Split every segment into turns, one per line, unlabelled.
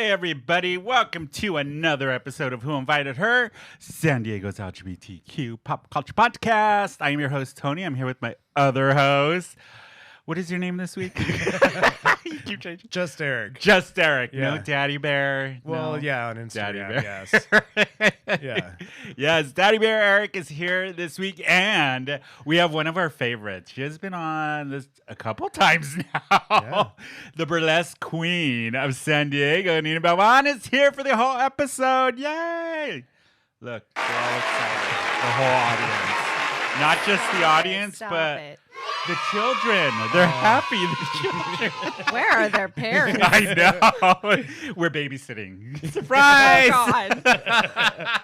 Hey everybody, welcome to another episode of Who Invited Her, San Diego's LGBTQ pop culture podcast. I am your host, Tony. I'm here with my other host. What is your name this week? You keep changing.
Just Eric.
Just Eric.
Yeah.
No Daddy Bear.
Well,
no.
yeah, on Instagram,
Daddy Bear.
yes. Yeah.
Yes, Daddy Bear Eric is here this week, and we have one of our favorites. She has been on this a couple times now.
Yeah.
The burlesque queen of San Diego, Nina Bel Vande, is here for the whole episode. Yay! Look, we're all excited. The whole audience. Not just the audience,
Stop
but
it.
the children. They're happy. The children.
Where are their parents?
I know. We're babysitting. Surprise!
Oh, God.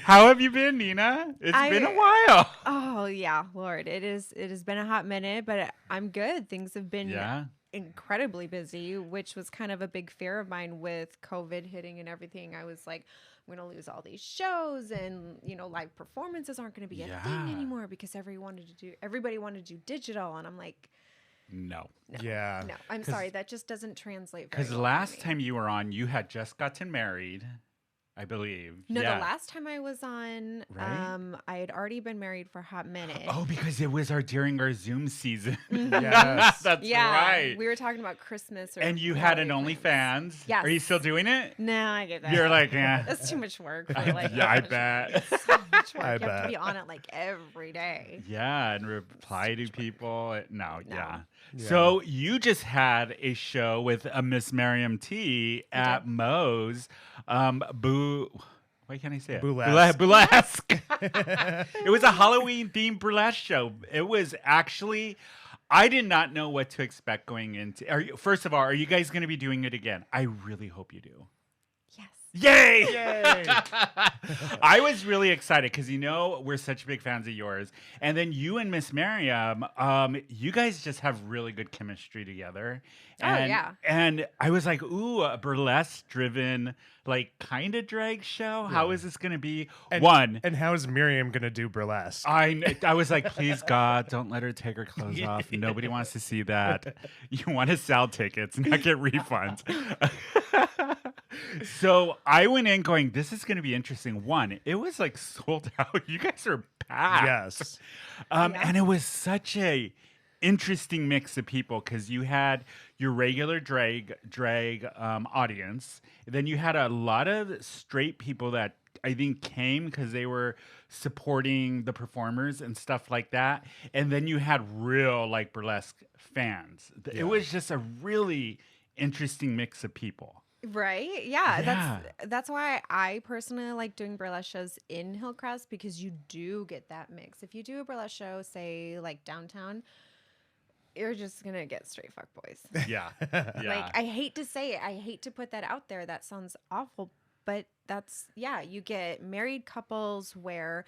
How have you been, Nina? It's been a while.
Oh, yeah, Lord. It has been a hot minute, but I'm good. Things have been incredibly busy, which was kind of a big fear of mine with COVID hitting and everything. I was like, I'm going to lose all these shows, and live performances aren't going to be a thing anymore because everybody wanted to do digital, and I'm like,
no.
Yeah.
No, I'm sorry, that just doesn't translate.
Because the last time you were on, you had just gotten married, I believe.
No, the last time I was on,
right?
I had already been married for a hot minute.
Oh, because it was during our Zoom season.
Yes.
That's right.
We were talking about Christmas.
And you had an OnlyFans.
Yes.
Are you still doing it?
No, I get that.
You're like, yeah.
That's too much work.
Yeah, I bet.
It's so much work.
I
You have to
bet.
be on it like every day.
Yeah, and reply to people. No, yeah.
Yeah.
So you just had a show with Miss MarimaT at Moe's. Why can't I say it?
Burlesque.
It was a Halloween-themed burlesque show. It was actually... I did not know what to expect going into... First of all, are you guys going to be doing it again? I really hope you do.
Yes.
Yay!
Yay.
I was really excited because we're such big fans of yours, and then you and Miss Miriam, you guys just have really good chemistry together. And,
yeah.
And I was like, ooh, a burlesque-driven, like kind of drag show. How is this going to be?
And how is Miriam going to do burlesque?
I was like, please God, don't let her take her clothes off. Nobody wants to see that. You want to sell tickets, not get refunds. So I went in going, this is going to be interesting. One, it was like sold out. You guys are packed.
Yes.
And it was such a interesting mix of people because you had your regular drag audience. Then you had a lot of straight people that I think came because they were supporting the performers and stuff like that. And then you had real like burlesque fans.
Yeah.
It was just a really interesting mix of people.
Right? Yeah. That's why I personally like doing burlesque shows in Hillcrest, because you do get that mix. If you do a burlesque show, say like downtown, you're just going to get straight fuck boys.
Yeah.
Like, I hate to say it. I hate to put that out there. That sounds awful. But you get married couples where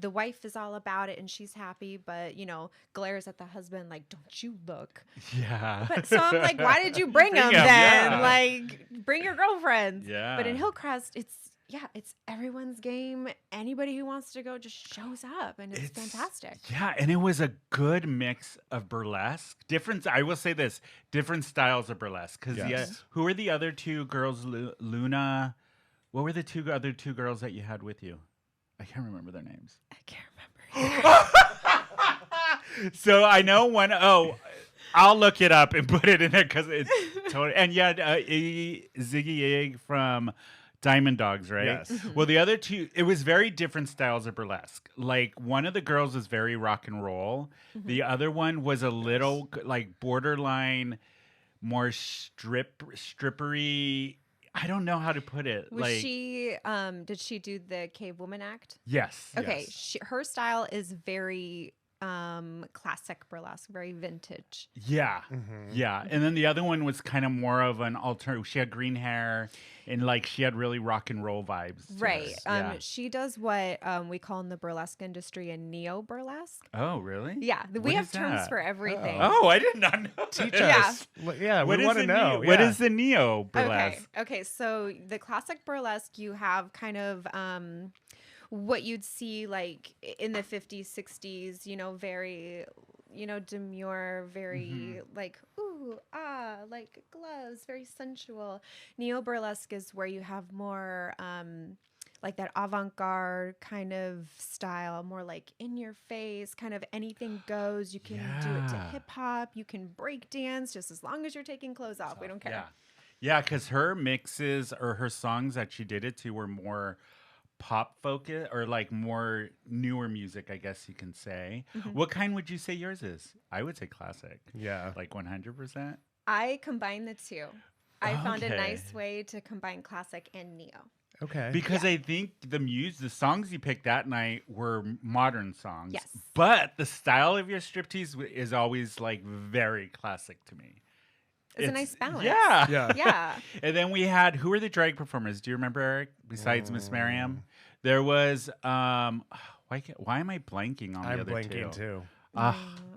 the wife is all about it and she's happy, but, glares at the husband like, don't you look.
Yeah.
But so I'm like, why did you bring them then?
Yeah.
Like, bring your girlfriends.
Yeah.
But in Hillcrest, it's everyone's game. Anybody who wants to go just shows up, and it's fantastic.
Yeah, and it was a good mix of burlesque. I will say this, different styles of burlesque. Because who were the other two girls, Luna? What were the other two girls that you had with you? I can't remember their names.
I can't remember.
So I know one. Oh, I'll look it up and put it in there because it's totally. And Ziggy Egg from Diamond Dogs, right?
Yes.
Well, the other two, it was very different styles of burlesque. Like one of the girls was very rock and roll. Mm-hmm. The other one was a little like borderline, more strippery. I don't know how to put it.
Was she? Did she do the Cave Woman act?
Yes.
Okay.
Yes.
Her style is very classic burlesque, very vintage.
Yeah. Mm-hmm. Yeah. And then the other one was kind of more of an alternative. She had green hair and like she had really rock and roll vibes.
Right. She does what we call in the burlesque industry a neo burlesque.
Oh, really?
Yeah. We have terms for everything.
Oh, I did not know.
Teach us. Yeah, we want to know.
What is the neo burlesque?
Okay. So the classic burlesque, you have kind of what you'd see like in the 50s, 60s, very demure, very like ooh like gloves, very sensual. Neo burlesque is where you have more like that avant-garde kind of style, more like in your face, kind of anything goes. You can do it to hip hop, you can break dance just as long as you're taking clothes off. We don't care.
Yeah, because her mixes or her songs that she did it to were more pop focus or like more newer music, I guess you can say. What kind would you say yours is? I would say classic.
Yeah.
Like 100%?
I combine the two. I found a nice way to combine classic and neo.
Okay.
Because I think the songs you picked that night were modern songs.
Yes.
But the style of your striptease is always like very classic to me.
It's a nice balance.
Yeah. And then we had, who were the drag performers? Do you remember, Eric? Besides Miss Miriam? There was, why am I blanking on the other two?
I'm blanking too.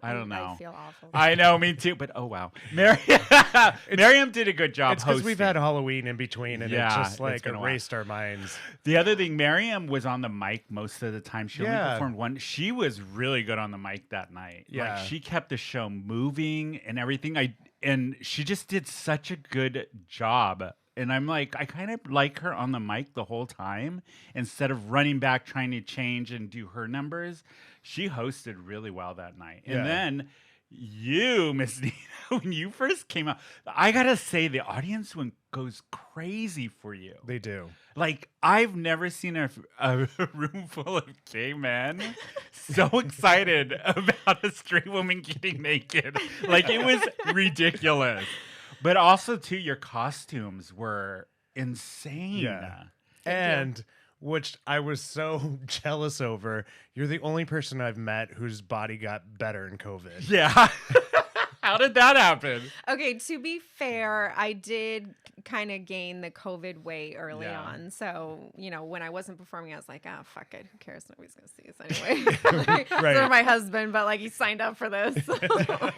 I don't know.
I feel awful.
I know, me too. But oh wow, Miriam did a good job.
It's because we've had Halloween in between, and it just like erased our minds.
The other thing, Miriam was on the mic most of the time. She only performed one. She was really good on the mic that night.
Yeah,
like, she kept the show moving and everything. And she just did such a good job. And I'm like, I kind of like her on the mic the whole time instead of running back trying to change and do her numbers. She hosted really well that night. And then you, Miss Nina, when you first came out, I got to say the audience goes crazy for you.
They do.
Like, I've never seen a room full of gay men so excited about a straight woman getting naked. Like, it was ridiculous. But also, too, your costumes were insane.
Yeah. And which I was so jealous over, you're the only person I've met whose body got better in COVID.
Yeah. How did that happen?
Okay, to be fair, I did kind of gain the COVID weight early on. So, when I wasn't performing, I was like, oh, fuck it. Who cares? Nobody's going to see us anyway. Right. So my husband, but like he signed up for this.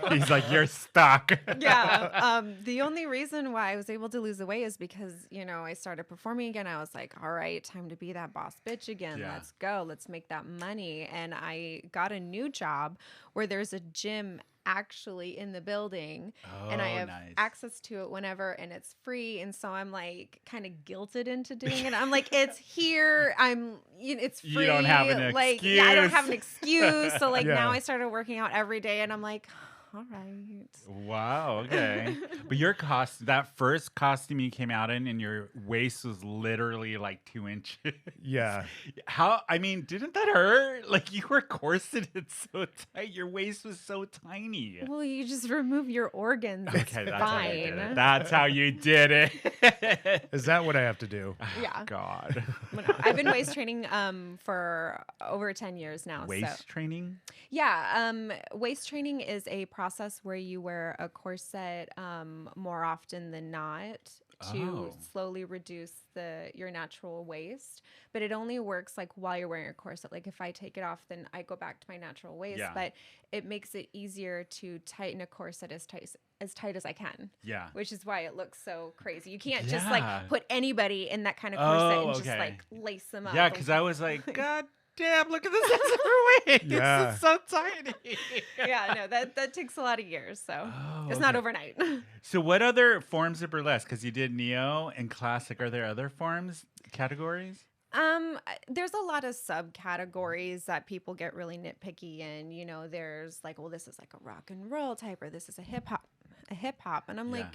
He's like, you're stuck.
Yeah. The only reason why I was able to lose the weight is because, I started performing again. I was like, all right, time to be that boss bitch again. Yeah. Let's go. Let's make that money. And I got a new job where there's a gym actually in the building and I have access to it whenever and it's free, and so I'm like kind of guilted into doing it. I'm like, it's here, it's free.
You don't have an excuse.
I don't have an excuse. So like now I started working out every day and I'm like, all right.
Wow. Okay. But your that first costume you came out in, and your waist was literally like 2 inches.
Yeah.
Didn't that hurt? Like, you were corseted so tight. Your waist was so tiny.
Well, you just remove your organs. Okay, that's fine. How you did it.
That's how you did it.
Is that what I have to do?
Yeah.
Oh, God.
I've been waist training for over 10 years now.
Waist training?
Yeah. Waist training is a process where you wear a corset more often than not to slowly reduce your natural waist, but it only works like while you're wearing a corset. Like if I take it off, then I go back to my natural waist, but it makes it easier to tighten a corset as tight as I can. Yeah. Which is why it looks so crazy. You can't just like put anybody in that kind of corset and just like lace them up.
Yeah, because I was like, God damn, look at this waist. Yeah. This is so tiny.
Yeah, no, that takes a lot of years, so it's not overnight.
So what other forms of burlesque? Because you did neo and classic. Are there other categories?
There's a lot of subcategories that people get really nitpicky in. There's like, well, this is like a rock and roll type, or this is a hip hop, and I'm like,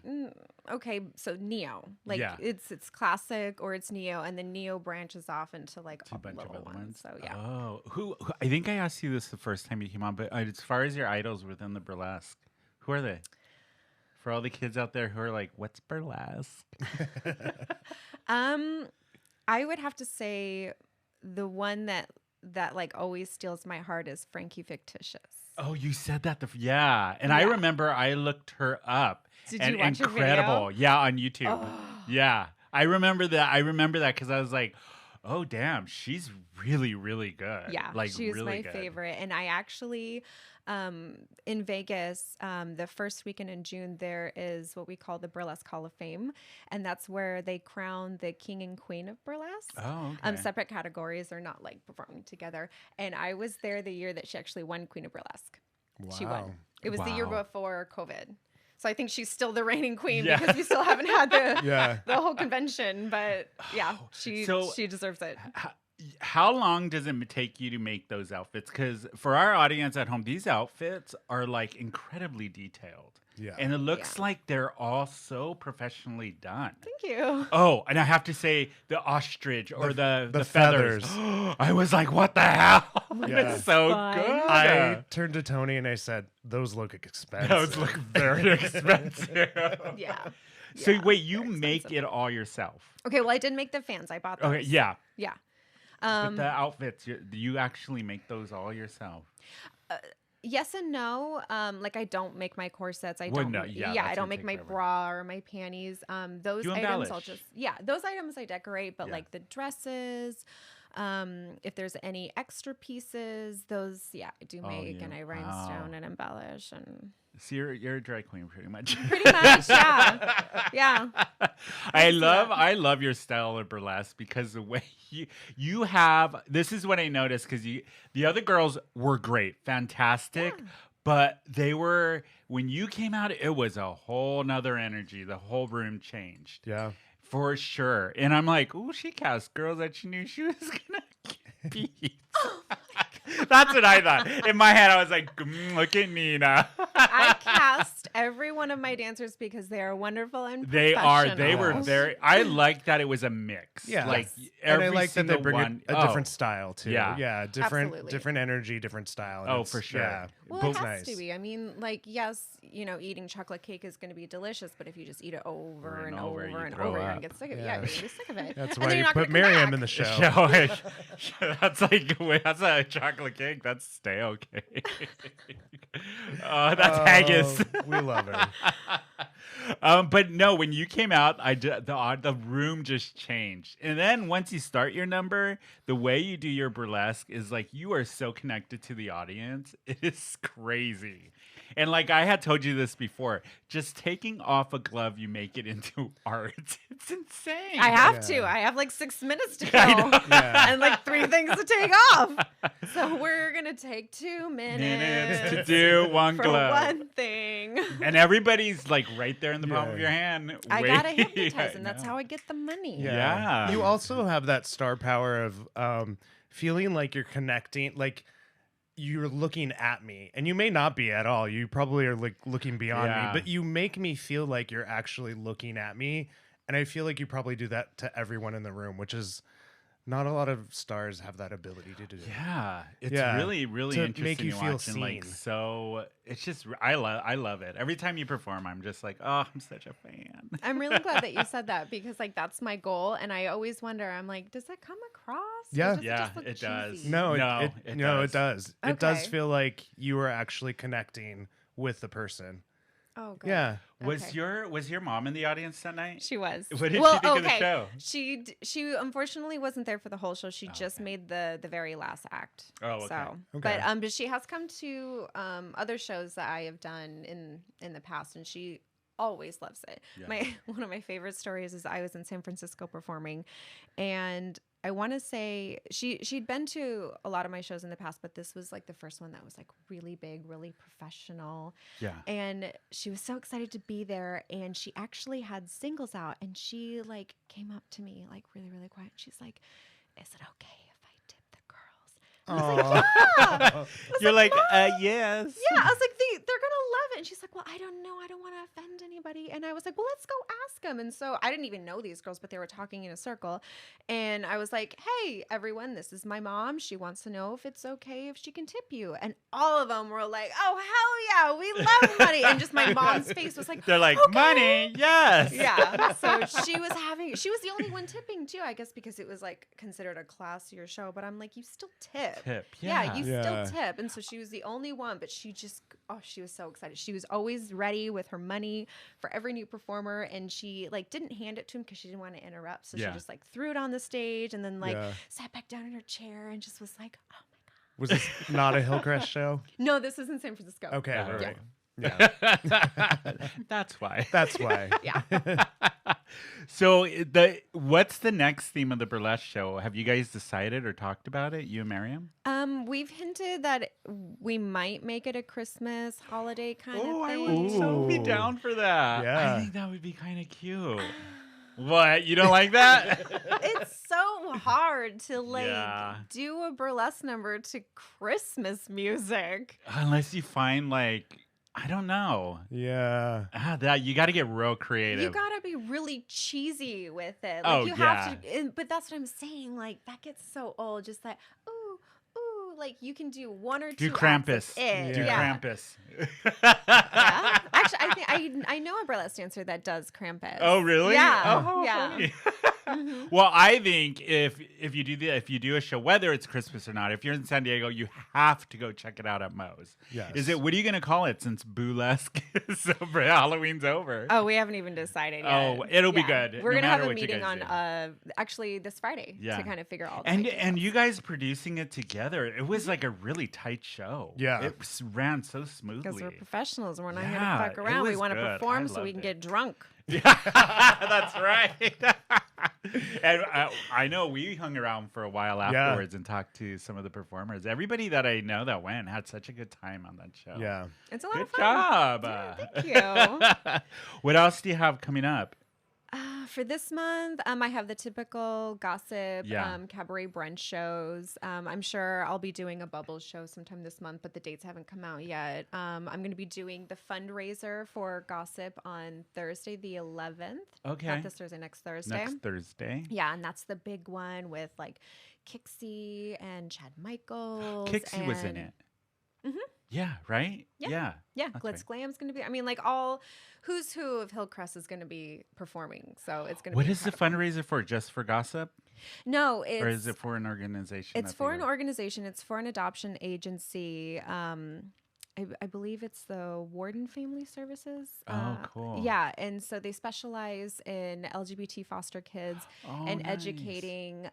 okay, so neo, like it's classic or it's neo, and then neo branches off into like a bunch of other ones. So yeah.
Oh, who? I think I asked you this the first time you came on, but as far as your idols within the burlesque, who are they? For all the kids out there who are like, what's burlesque?
I would have to say the one that like always steals my heart is Frankie Fictitious.
Oh, you said that. And I remember I looked her up.
Did you watch
incredible.
Her video?
Yeah, on YouTube. Oh. Yeah, I remember that because I was like, oh, damn, she's really, really good.
Yeah,
like
she's
really
my favorite. And I actually, in Vegas, the first weekend in June, there is what we call the Burlesque Hall of Fame. And that's where they crown the king and queen of burlesque.
Oh, okay.
Separate categories. They're not like performing together. And I was there the year that she actually won Queen of Burlesque. She won. It was the year
Wow.
before COVID. So I think she's still the reigning queen
Yeah.
because we still haven't had
Yeah.
the whole convention. But yeah,
So-
she deserves it.
How long does it take you to make those outfits? Because for our audience at home, these outfits are like incredibly detailed.
Yeah.
And it looks
Yeah.
like they're all so professionally done.
Thank you.
Oh, and I have to say the ostrich or the
feathers.
I was like, what the hell?
Yeah.
It's so
Fun.
good.
I turned to Tony and I said, "Those look expensive."
Those look very expensive.
Yeah.
So
Yeah,
wait, you
very
make
expensive.
it all yourself?
Okay, well, I did make the fans. I bought those.
Okay, yeah.
Yeah.
But the outfits, do you actually make those all yourself?
Yes and no. Like I don't make my corsets. I
Well,
don't.
no, yeah,
I
that's
don't
gonna
make
take
my
forever.
bra or my panties. Those
You
items I'll
embellish.
just those items I decorate. But
Yeah.
like the dresses, if there's any extra pieces, those I do
Oh,
make
you-
and I rhinestone and embellish and
So you're a drag queen pretty much.
pretty much yeah.
I love your style of burlesque because the way you have, this is what I noticed, because the other girls were great, fantastic, but they were, when you came out, it was a whole nother energy. The whole room changed.
Yeah.
For sure. And I'm like, ooh, she cast girls that she knew she was gonna beat. That's what I thought. In my head, I was like, look at Nina.
I cast every one of my dancers because they are wonderful and
They are. They were
professional.
very. I like that it was a mix.
Yeah.
Like
Yes.
every
And I like that they
single
bring
one.
a different style too.
Yeah.
Yeah. Different
Absolutely.
different energy, different style. and
Oh,
it's-
for sure.
Yeah.
Well,
But-
it has
nice.
to be. I mean, like, yes, eating chocolate cake is going to be delicious, but if you just eat it over and over
you
and
throw
over
up.
and get sick of it,
Yeah.
you're going to be sick of it.
That's
And
why
then
you
you're not
put
gonna come
Miriam
back.
in the show.
That's that's a chocolate cake. That's stale cake. Oh, that's haggis.
We love her.
But no, when you came out, the room just changed. And then once you start your number, the way you do your burlesque is like you are so connected to the audience. It is crazy. And like I had told you this before, just taking off a glove, you make it into art. It's insane.
I have
Yeah.
to. I have like 6 minutes to go.
I know.
Yeah.
And like 3 things to take off. So we're going to take 2
minutes to do one
for
glove.
one thing.
And everybody's like right there in the palm of
Yeah.
your hand.
I
waiting.
got to hypnotize, and
I
that's
know.
how I get the money.
Yeah.
You also have that star power of feeling like you're connecting, like you're looking at me, and you may not be at all. You probably are like looking beyond
Yeah.
me, but you make me feel like you're actually looking at me. And I feel like you probably do that to everyone in the room, which is not a lot of stars have that ability to do.
Yeah, it's
Yeah,
really, really
to
interesting
make you
to
feel
watch. And like,
seen.
so it's just, I love it. Every time you perform, I'm just like, oh, I'm such a fan.
I'm really glad that you said that because like that's my goal, and I always wonder. I'm like, does that come across? Or
Yeah.
does
Yeah,
just look
it does.
cheesy?
No,
No,
it
it
no,
does.
it does. It does
Okay.
feel like you are actually connecting with the person.
Oh, good.
Yeah.
Was
Okay.
your mom in the audience that night?
She was.
What did she think of the show?
She unfortunately wasn't there for the whole show. She just
okay.
made the very last act.
Oh, okay.
So,
Okay.
but she has come to other shows that I have done in the past, and she always loves it.
Yeah.
One of my favorite stories is I was in San Francisco performing, and I want to say she'd been to a lot of my shows in the past, but this was like the first one that was like really big, really professional.
Yeah.
And she was so excited to be there, and she actually had singles out, and she like came up to me like really, really quiet. She's like, "Is it okay if I tip the girls?" And I was like, "Yeah." I was
You're like,
"Mom."
yes.
Yeah, I was like, they're gonna love it. And she's like, "Well, I don't know. I don't want to offend anybody." And I was like, "Well, let's go ask them." And so I didn't even know these girls, but they were talking in a circle. And I was like, "Hey, everyone, this is my mom. She wants to know if it's okay if she can tip you." And all of them were like, "Oh, hell yeah, we love money." And just my mom's face was like,
They're like,
"Okay."
money, yes.
Yeah. So she was the only one tipping too, I guess, because it was like considered a classier show. But I'm like, you still tip.
Yeah.
You
Yeah.
still tip. And so she was the only one, but she just, she was so excited. She was always ready with her money for every new performer. And she like didn't hand it to him because she didn't want to interrupt. So
Yeah.
she just like threw it on the stage and then like
Yeah.
sat back down in her chair and just was like, "Oh my God."
Was this not a Hillcrest show?
No, this is in San Francisco.
Okay,
Yeah.
right. Yeah,
That's why.
that's why.
Yeah.
So what's the next theme of the burlesque show? Have you guys decided or talked about it? You and Miriam?
We've hinted that we might make it a Christmas holiday kind of thing.
I would so be down for that.
Yeah.
I think that would be kind of cute. What? You don't like that?
It's so hard to
Yeah.
do a burlesque number to Christmas music.
Unless you find I don't know.
Yeah.
That you got to get real creative.
You gotta be really cheesy with it.
Oh,
you have to. But that's what I'm saying. That gets so old. Just that. Ooh, ooh. You can do one or two.
Do Krampus.
Do
Krampus.
Yeah. Actually, I know a burlesque dancer that does Krampus.
Oh, really?
Yeah.
Oh,
yeah.
funny. Well, I think if you do a show, whether it's Christmas or not, if you're in San Diego, you have to go check it out at Moe's.
Yes.
What are you gonna call it since Burlesque is over? Halloween's over.
Oh, we haven't even decided yet.
Oh, it'll be good.
We're
no
gonna have
matter
a
what you
meeting
guys
on
do.
actually this Friday to kind of figure all the
and
details.
you guys producing it together. It was like a really tight show.
Yeah.
It ran so smoothly.
Because we're professionals and we're not here
Yeah,
to fuck
it
around. We
was
want to
good.
perform
I
so we
loved
can
it.
get drunk.
Yeah, that's right. And I know we hung around for a while afterwards and talked to some of the performers. Everybody that I know that went had such a good time on that show.
Yeah.
It's a lot
Good
of fun.
job.
Yeah, thank you.
What else do you have coming up?
For this month, I have the typical gossip
Yeah.
cabaret brunch shows. I'm sure I'll be doing a bubbles show sometime this month, but the dates haven't come out yet. I'm going to be doing the fundraiser for gossip on Thursday, the 11th.
Okay.
Not this Thursday, next Thursday.
Next Thursday.
Yeah, and that's the big one with Kixie and Chad Michaels.
Kixie was in it.
Mhm.
Yeah, right?
Yeah. Yeah,
Okay.
Glitz Glam's going to be. All who's who of Hillcrest is going to be performing. So it's going to be.
What is the
incredible.
fundraiser for? Just for gossip?
No, it's.
Or is it for an organization?
It's
that
for
they
an
work-
organization. It's for an adoption agency. I believe it's the Warden Family Services.
Oh, cool.
Yeah, and so they specialize in LGBT foster kids and
nice.
educating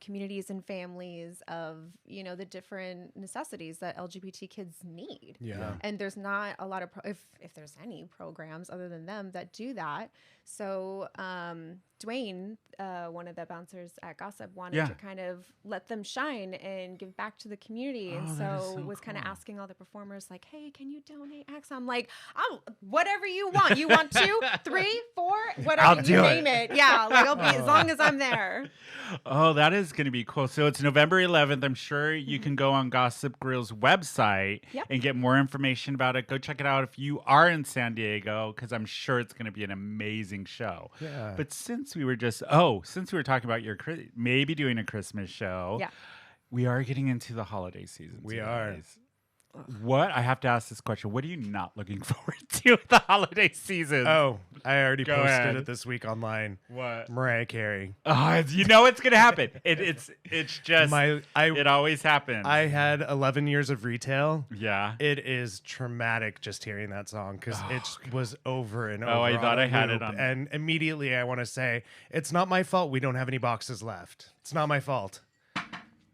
communities and families of the different necessities that LGBT kids need.
Yeah.
And there's not a lot of if there's any programs other than them that do that. So Dwayne, one of the bouncers at Gossip, wanted to kind of let them shine and give back to the community, and
that is
so
so
was kind of
cool.
asking all the performers hey, can you donate X? I'm like, whatever you want. You want 2, 3, 4, whatever
I'll
you
do
name it. Yeah, I'll be as long as I'm there.
Oh, that is going to be cool. So it's November 11th. I'm sure you can go on Gossip Grill's website
Yep.
and get more information about it. Go check it out if you are in San Diego, because I'm sure it's going to be an amazing show.
Yeah.
But since we were talking about your maybe doing a Christmas show,
Yeah.
we are getting into the holiday season.
We are.
What? I have to ask this question. What are you not looking forward to with the holiday season?
Oh, I already
Go
posted
ahead.
it this week online.
What?
Mariah Carey.
Oh, you know it's going to happen. It's just, it always happens.
I had 11 years of retail.
Yeah.
It is traumatic just hearing that song because it was over and over.
Oh, I thought
on a
I had it
loop.
on-
And immediately I want to say, it's not my fault we don't have any boxes left. It's not my fault.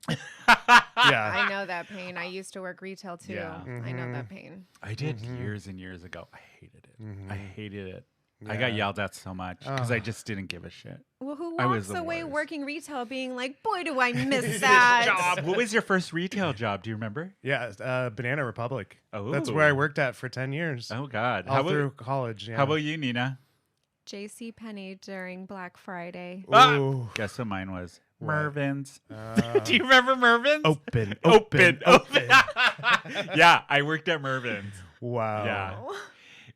Yeah.
I know that pain. I used to work retail too.
Yeah.
I know that pain.
I did years and years ago. I hated it. I hated it. I got yelled at so much because I just didn't give a shit.
Well, who
I was
walks
the
away
worst.
working retail being like, boy, do I miss that.
Job. What was your first retail job? Do you remember?
Yeah. Banana Republic.
Oh.
That's where I worked at for 10 years.
Oh God.
All through college. Yeah.
How about you, Nina?
J.C. Penney during Black Friday.
Ooh.
Guess what mine was?
What?
Mervin's. Do you remember Mervin's?
Open.
Yeah, I worked at Mervin's.
Wow.
Yeah.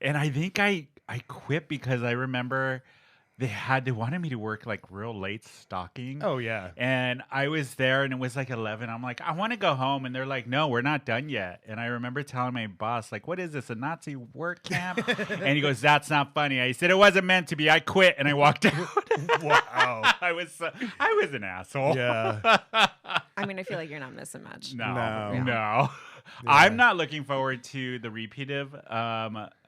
And I think I quit because I remember they wanted me to work like real late stocking.
Oh, yeah.
And I was there and it was like 11. I'm like, I want to go home. And they're like, no, we're not done yet. And I remember telling my boss, like, what is this, a Nazi work camp? And he goes, that's not funny. I said, it wasn't meant to be. I quit and I walked out.
Wow.
I was an asshole.
Yeah.
I mean, I feel like you're not missing much.
No.
Yeah.
I'm not looking forward to the repeat of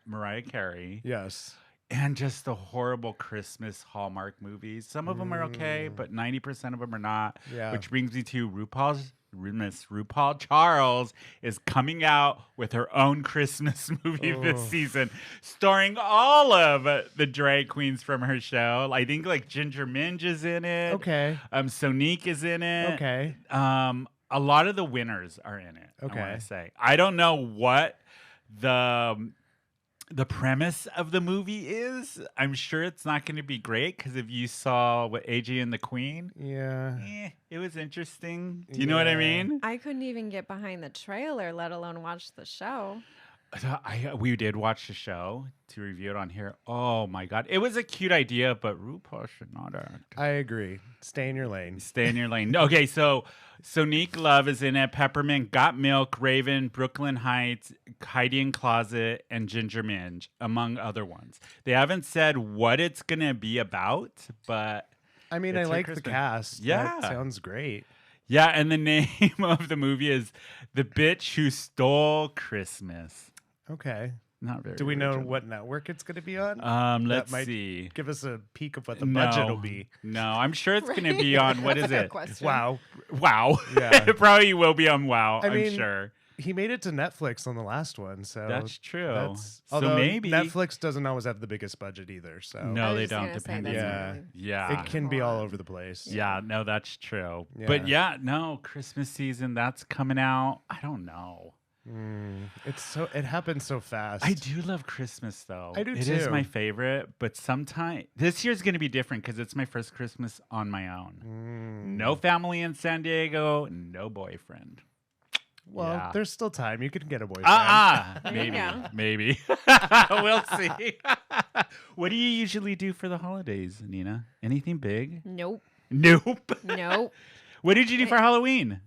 Mariah Carey.
Yes.
And just the horrible Christmas Hallmark movies. Some of them are okay, but 90% of them are not.
Yeah.
Which brings me to Rupauls Miss RuPaul Charles is coming out with her own Christmas movie this season, starring all of the drag queens from her show. I think like Ginger Minj is in it.
Okay.
Sonique is in it.
Okay.
A lot of the winners are in it.
Okay.
I want to say. I don't know what the premise of the movie is. I'm sure it's not going to be great because if you saw what AJ and the Queen, it was interesting. Do you know what I mean?
I couldn't even get behind the trailer, let alone watch the show.
We did watch the show to review it on here. Oh my God. It was a cute idea, but RuPaul should not act.
I agree. Stay in your lane.
Stay in your lane. Okay, so Sonique Love is in it. Peppermint, Got Milk, Raven, Brooklyn Heights, Heidi in Closet, and Ginger Minj, among other ones. They haven't said what it's going to be about, but
I mean, I like the cast.
Yeah.
That sounds great.
Yeah, and the name of the movie is The Bitch Who Stole Christmas.
Okay.
Not very.
Do we know
original.
what network it's going to be on?
Let's see.
Give us a peek of what the budget will be.
No, I'm sure it's going to be on, what is it?
Question.
Wow.
Yeah. It probably will be on Wow,
I mean,
I'm sure.
He made it to Netflix on the last one, so
That's true. So
although
maybe
Netflix doesn't always have the biggest budget either. So
No,
I
they
was just
don't.
gonna say
Depending.
that's
Yeah.
really-
Yeah.
it can be all over the place.
Yeah, no, that's true.
Yeah.
But yeah, no, Christmas season, that's coming out. I don't know.
It happens so fast.
I do love Christmas though.
I do
It is
too.
my favorite, but sometime this year's going to be different because it's my first Christmas on my own. No family in San Diego, no boyfriend.
Well,
Yeah.
there's still time. You can get a boyfriend.
There you
Maybe.
go.
We'll see. What do you usually do for the holidays, Nina? Anything big?
Nope.
Nope.
Nope.
What did you do for Halloween?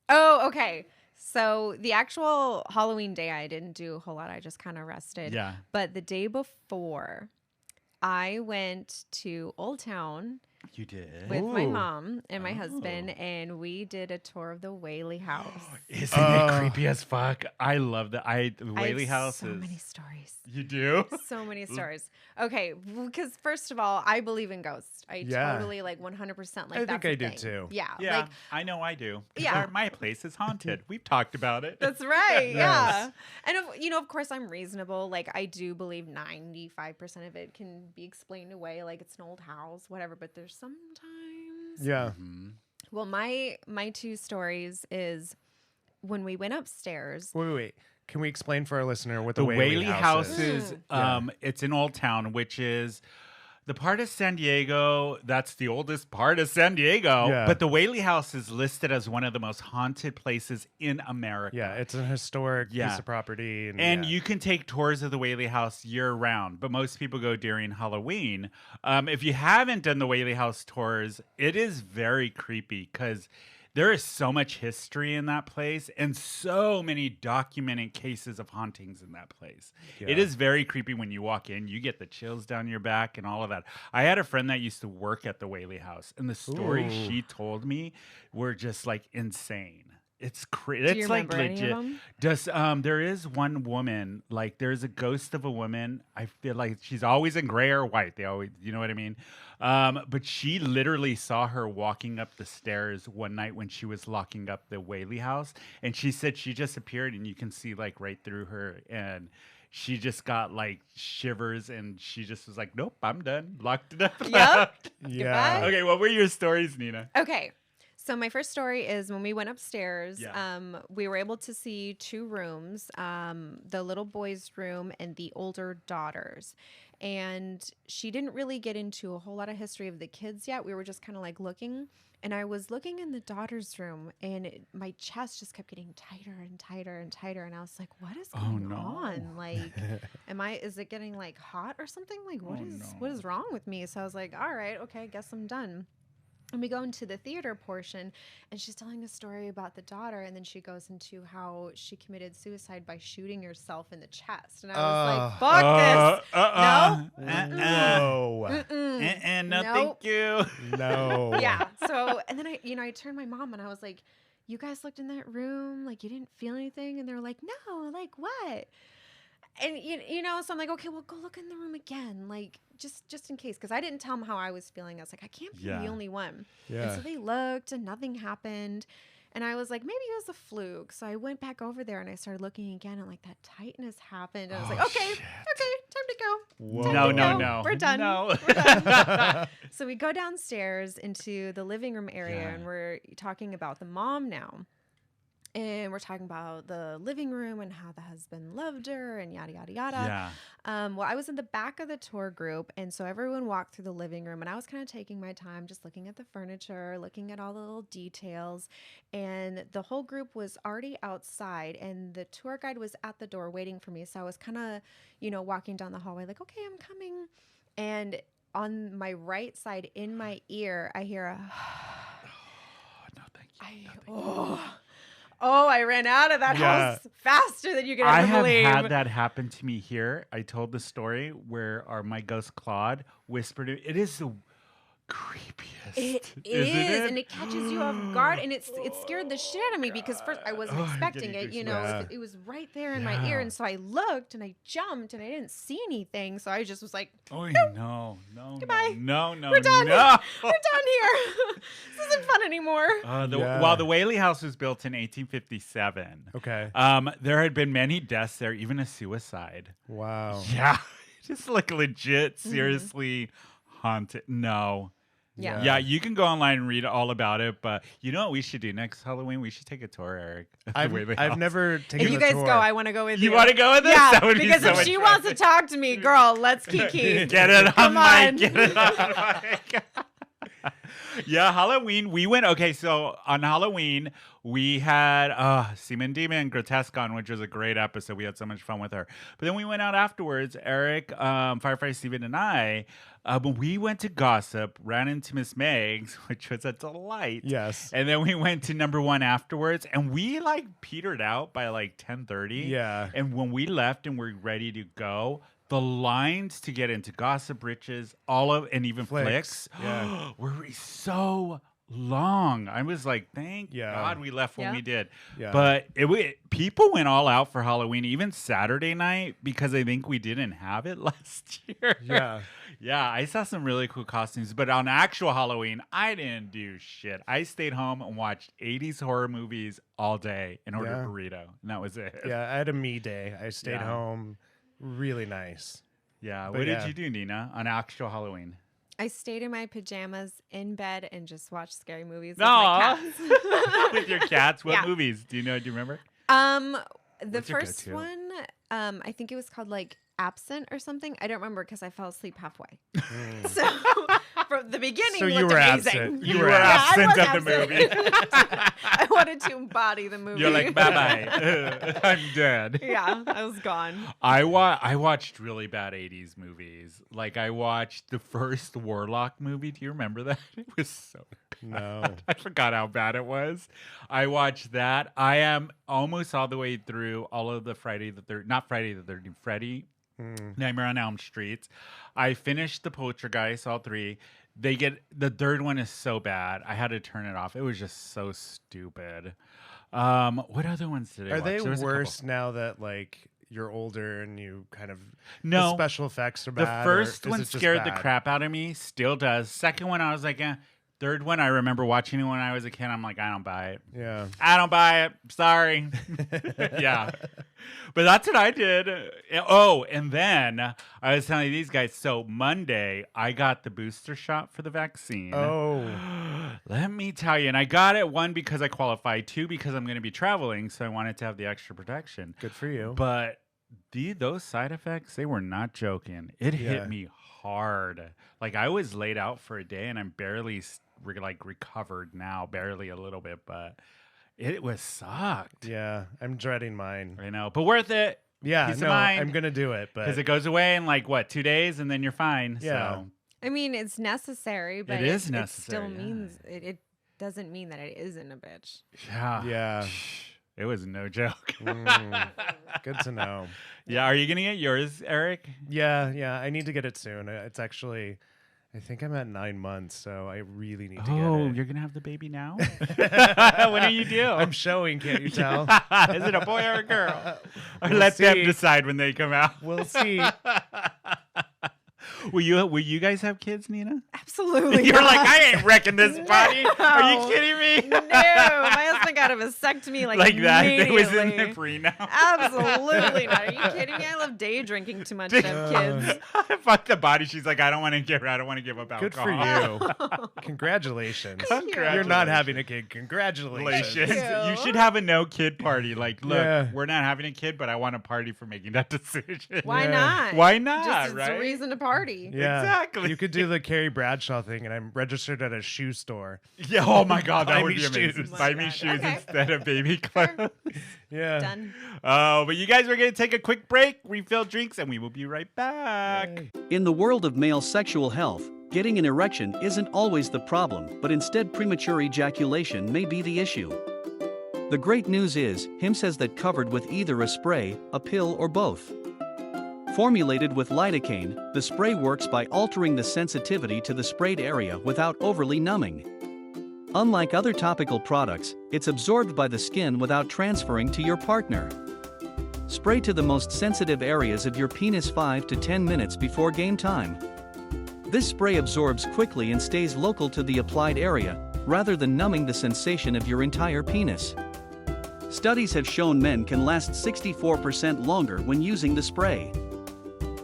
Oh, okay. So the actual Halloween day, I didn't do a whole lot. I just kind of rested.
Yeah.
But the day before, I went to Old Town
You did.
with my
Ooh.
mom and my husband, and we did a tour of the Whaley House.
Isn't it creepy as fuck? I love the the Whaley
I have
House.
so
is...
many stories.
You do?
So many stories. Okay, because first of all, I believe in ghosts. I
Yeah.
totally 100%
I think
that's a
I do
thing.
too.
Yeah.
Yeah, I know I do. 'Cause
Yeah.
my place is haunted. We've talked about it.
That's right. Yeah.
Yes.
And of course I'm reasonable. I do believe 95% of it can be explained away. It's an old house, whatever, but there's sometimes.
Yeah.
Well, my two stories is when we went upstairs.
Wait. Can we explain for our listener what
The
the
Whaley House
is?
is, it's in Old Town, which is the part of San Diego that's the oldest part of San Diego.
Yeah.
But the Whaley House is listed as one of the most haunted places in America.
Yeah, it's a historic
Yeah.
piece of property.
And
yeah.
you can take tours of the Whaley House year round, but most people go during Halloween. If you haven't done the Whaley House tours, it is very creepy because there is so much history in that place and so many documented cases of hauntings in that place. It
Yeah.
is very creepy when you walk in. You get the chills down your back and all of that. I had a friend that used to work at the Whaley House, and the stories
Ooh.
she told me were just insane. It's crazy.
Do
It's
you remember any of
legit.
them?
Does there is one woman, there's a ghost of a woman. I feel like she's always in gray or white. They always, you know what I mean? But she literally saw her walking up the stairs one night when she was locking up the Whaley House, and she said she just appeared, and you can see right through her, and she just got shivers, and she just was like, "Nope, I'm done." Locked it up.
Yep.
left.
Yeah.
Goodbye.
Okay, what were your stories, Nina?
Okay. So my first story is when we went upstairs,
Yeah.
we were able to see two rooms, the little boy's room and the older daughter's. And she didn't really get into a whole lot of history of the kids yet. We were just kind of looking. And I was looking in the daughter's room, and my chest just kept getting tighter and tighter and tighter. And I was like, what is going on? Is it getting hot or something? What is wrong with me? So I was like, all right, okay, I guess I'm done. And we go into the theater portion, and she's telling a story about the daughter, and then she goes into how she committed suicide by shooting herself in the chest. And I was like, fuck this.
Whoa.
No,
Nope.
thank you.
No.
Yeah. So, and then I turned my mom, and I was like, you guys looked in that room, you didn't feel anything? And they were like, no, what? And so I'm like, okay, well, go look in the room again, just in case, because I didn't tell them how I was feeling. I was like, I can't be the only one.
Yeah.
And so they looked, and nothing happened. And I was like, maybe it was a fluke. So I went back over there and I started looking again, and like that tightness happened. And I was like, okay, time to go.
Whoa.
No.
We're done.
No.
We're done. So we go downstairs into the living room area, and we're talking about the mom now. And we're talking about the living room and how the husband loved her and yada, yada, yada.
Yeah.
Well, I was in the back of the tour group. And so everyone walked through the living room, and I was kind of taking my time, just looking at the furniture, looking at all the little details. And the whole group was already outside, and the tour guide was at the door waiting for me. So I was kind of, walking down the hallway like, okay, I'm coming. And on my right side in my ear, I hear a,
No, thank you.
I ran out of that house faster than you could
I
ever
have
believe.
had that happen to me here. I told the story where my ghost Claude whispered it. It is the creepiest.
It
isn't
is,
it?
and it catches you off guard, and it scared the shit out of me because first I wasn't expecting it. It was right there in my ear, and so I looked and I jumped and I didn't see anything, so I just was like,
Oh
nope.
no,
Goodbye.
no,
We're done.
no.
We're done here. This isn't fun anymore.
While the Whaley House was built in 1857,
Okay.
there had been many deaths there, even a suicide.
Wow.
Yeah, just like legit, seriously haunted. No.
Yeah.
Yeah, you can go online and read all about it, but you know what we should do next Halloween? We should take a tour, Eric.
I've never taken
If you
a
guys
tour.
go, I want to go with you.
You want to go with us?
Yeah,
That would be
because
so
if
much
she
fun.
wants to talk to me, girl, let's kiki.
Get it on
Come on.
mic. Get it on mic. Yeah, Halloween. We went. Okay, so on Halloween we had Seaman Demon Grotesque on, which was a great episode. We had so much fun with her. But then we went out afterwards. Eric, Firefighter Steven, and I. When we went to Gossip, ran into Miss Meg's, which was a delight.
Yes.
And then we went to number 1 afterwards, and we like petered out by like 10:30.
Yeah.
And when we left and we're ready to go, the lines to get into Gossip, Riches, and even Flicks
Yeah.
were so long. I was like, thank God we left when we did.
Yeah.
But people went all out for Halloween, even Saturday night, because I think we didn't have it last year.
Yeah.
Yeah, I saw some really cool costumes, but on actual Halloween, I didn't do shit. I stayed home and watched 80s horror movies all day and ordered a burrito, and that was it.
Yeah, I had a me day. I stayed home. Really nice.
Yeah. What did you do, Nina, on actual Halloween?
I stayed in my pajamas in bed and just watched scary movies with
Aw.
my cats.
With your cats? What
Yeah.
movies? Do you remember?
The
What's your
first
go-to?
one, I think it was called like Absent or something. I don't remember because I fell asleep halfway. So from the beginning,
So
looked
you were
amazing.
absent.
You were
I
absent
was
of the movie.
I wanted to embody the movie.
You're like, bye-bye. I'm dead.
Yeah, I was gone.
I watched really bad 80s movies. Like, I watched the first Warlock movie. Do you remember that? It was so bad.
No.
I forgot how bad it was. I watched that. I am almost all the way through all of the Friday the 13th, Freddy, Nightmare on Elm Street. I finished the Poltergeist, all 3. The third one is so bad. I had to turn it off. It was just so stupid. What other ones did I watch?
Are they
There was a couple.
worse now that like you're older and you kind of
No.
the special effects are
The
bad?
first
or is
one
it just
scared the
bad?
crap out of me. Still does. Second one, I was like, eh. Third one, I remember watching it when I was a kid. I'm like, I don't buy it.
Yeah.
I don't buy it. Sorry. Yeah. But that's what I did. Oh, and then I was telling these guys, so Monday, I got the booster shot for the vaccine.
Oh.
Let me tell you. And I got it, 1, because I qualified, 2, because I'm going to be traveling. So I wanted to have the extra protection.
Good for you.
But those side effects, they were not joking. It hit me hard. Like, I was laid out for a day, and I'm barely recovered now, barely a little bit, but it was sucked.
Yeah, I'm dreading mine.
I know, but worth it.
Yeah,
Peace of
no,
mind.
I'm gonna do it, but
Because it goes away in 2 days, and then you're fine.
Yeah.
So
I mean, it's necessary, but
It is
It
necessary,
still
yeah.
means it doesn't mean that it isn't a bitch.
yeah,
It was no joke.
good to know.
Yeah, are you gonna get yours, Eric?
Yeah, I need to get it soon. It's actually, I think I'm at 9 months, so I really need to
Oh,
get it.
you're gonna have the baby now? What are you doing?
I'm showing, can't you tell?
Is it a boy or a girl? Or
We'll
let them
see.
decide when they come out.
We'll see.
Will you guys have kids, Nina?
Absolutely.
You're
not.
like, I ain't wrecking this party. Are you
No.
kidding me?
No, my husband got a vasectomy like
that. It was in
immediately.
the prenup.
Absolutely not. Are you kidding me? I love day drinking too much to have kids.
Fuck the body. She's like, I don't want to give up alcohol.
Good for you. Congratulations.
Thank you.
You're not having a kid. Congratulations.
Congratulations.
you.
You should have a no kid party. Like, look,
Yeah.
we're not having a kid, but I want a party for making that decision.
Why
Yeah.
not?
Why not,
Just it's
right?
a reason to party.
Yeah.
Exactly.
You could do the Carrie Bradshaw thing, and I'm registered at a shoe store.
Yeah. Oh my God, that
Buy
would
me
be amazing.
shoes.
Buy
Oh my
me
God.
shoes
Okay.
instead of baby clothes.
Yeah.
Done.
Oh, but you guys are going to take a quick break, refill drinks, and we will be right back.
In the world of male sexual health, getting an erection isn't always the problem, but instead premature ejaculation may be the issue. The great news is, Hims has that covered with either a spray, a pill, or both. Formulated with lidocaine, the spray works by altering the sensitivity to the sprayed area without overly numbing. Unlike other topical products, it's absorbed by the skin without transferring to your partner. Spray to the most sensitive areas of your penis 5 to 10 minutes before game time. This spray absorbs quickly and stays local to the applied area, rather than numbing the sensation of your entire penis. Studies have shown men can last 64% longer when using the spray.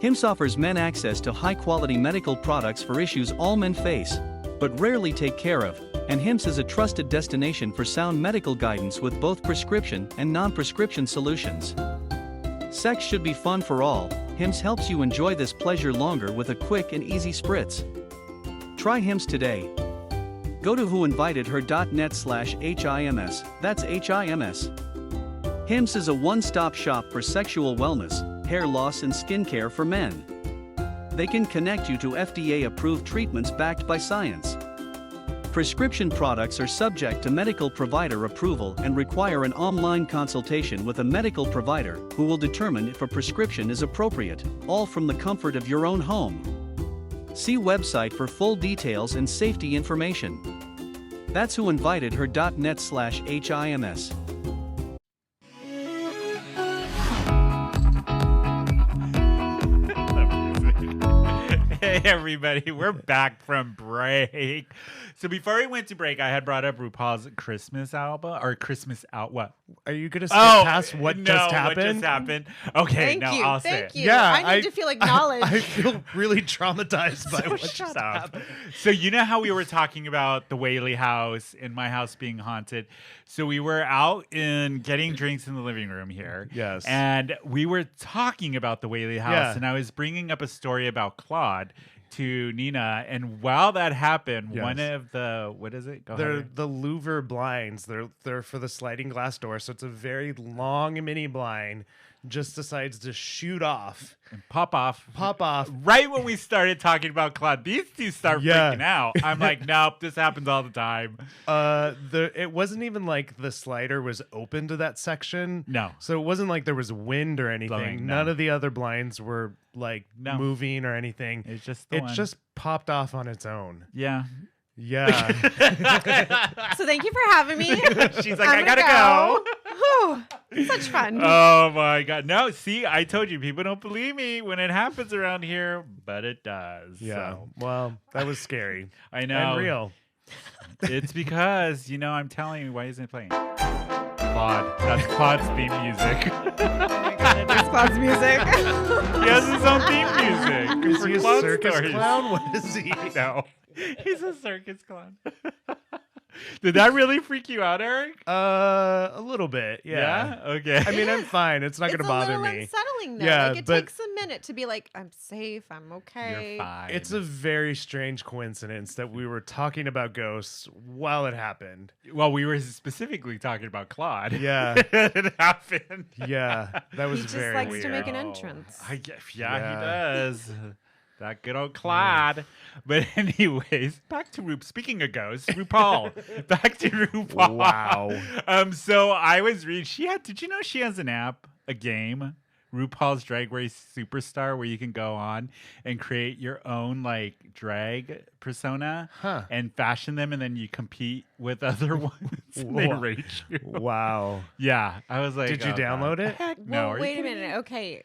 Hims offers men access to high-quality medical products for issues all men face, but rarely take care of, and Hims is a trusted destination for sound medical guidance with both prescription and non-prescription solutions. Sex should be fun for all. Hims helps you enjoy this pleasure longer with a quick and easy spritz. Try Hims today. Go to whoinvitedher.net/HIMS, that's HIMS. Hims is a one-stop shop for sexual wellness, hair loss and skincare for men. They can connect you to FDA-approved treatments backed by science. Prescription products are subject to medical provider approval and require an online consultation with a medical provider who will determine if a prescription is appropriate, all from the comfort of your own home. See website for full details and safety information. That's whoinvitedher.net/HIMS.
Hey everybody, we're back from break. So before we went to break, I had brought up RuPaul's Christmas album or Christmas out. What?
Are you going to skip
Oh,
past what
no,
just happened?
What just happened? Okay,
Thank
no,
you.
I'll say
Thank
it.
you.
Yeah,
I need to feel acknowledged.
I feel really traumatized by what just
Shut up.
happened.
So you know how we were talking about the Whaley house and my house being haunted? So we were out in getting drinks in the living room here.
Yes.
And we were talking about the Whaley house,
Yeah.
and I was bringing up a story about Claude to Nina, and while that happened,
Yes.
one of the what is it? Go
They're
ahead.
the louver blinds. They're for the sliding glass door, so it's a very long mini blind. Just decides to shoot off,
And pop off. Right when we started talking about Claude, these two start
Yeah.
freaking out. I'm like, nope, this happens all the time.
It wasn't even like the slider was open to that section.
No.
So it wasn't like there was wind or anything.
Blowing, no.
None of the other blinds were like
No.
moving or anything.
It's just the
It
one.
just popped off on its own.
Yeah.
Yeah.
So thank you for having me.
She's like,
I'm
I gotta
gonna
go.
Whew, such fun.
Oh my God. No, see, I told you, people don't believe me when it happens around here, but it does.
Yeah.
So,
Well, that was scary.
I know.
And real.
It's because, I'm telling you, why isn't it playing? Claude. That's Claude's theme music.
Oh my God, it is Claude's music.
He has his own theme music.
Is
for
he a
Claude
circus
stories.
clown? What is he?
No. He's a circus clown. Did that really freak you out, Eric?
A little bit. Yeah.
Okay.
I mean, I'm fine. It's not going to bother
It's a little
me.
unsettling though.
Yeah,
like it
but-
takes a minute to be like, I'm safe, I'm okay.
You're fine.
It's a very strange coincidence that we were talking about ghosts while it happened.
Well, we were specifically talking about Claude.
Yeah.
It happened.
Yeah. That was
He just
very
likes
weird.
to make an
Oh,
entrance.
I guess, he
Yeah.
does. That good old Claude. But anyways, back to Speaking of ghosts, RuPaul. Back to RuPaul.
Wow.
So I was reading. Did you know she has an app, a game RuPaul's Drag Race Superstar, where you can go on and create your own like drag persona and fashion them, and then you compete with other ones. And they rate you.
Wow.
Yeah, I was like,
Did you download it?
Heck no.
Well,
Are you
wait a
kidding
minute.
me?
Okay,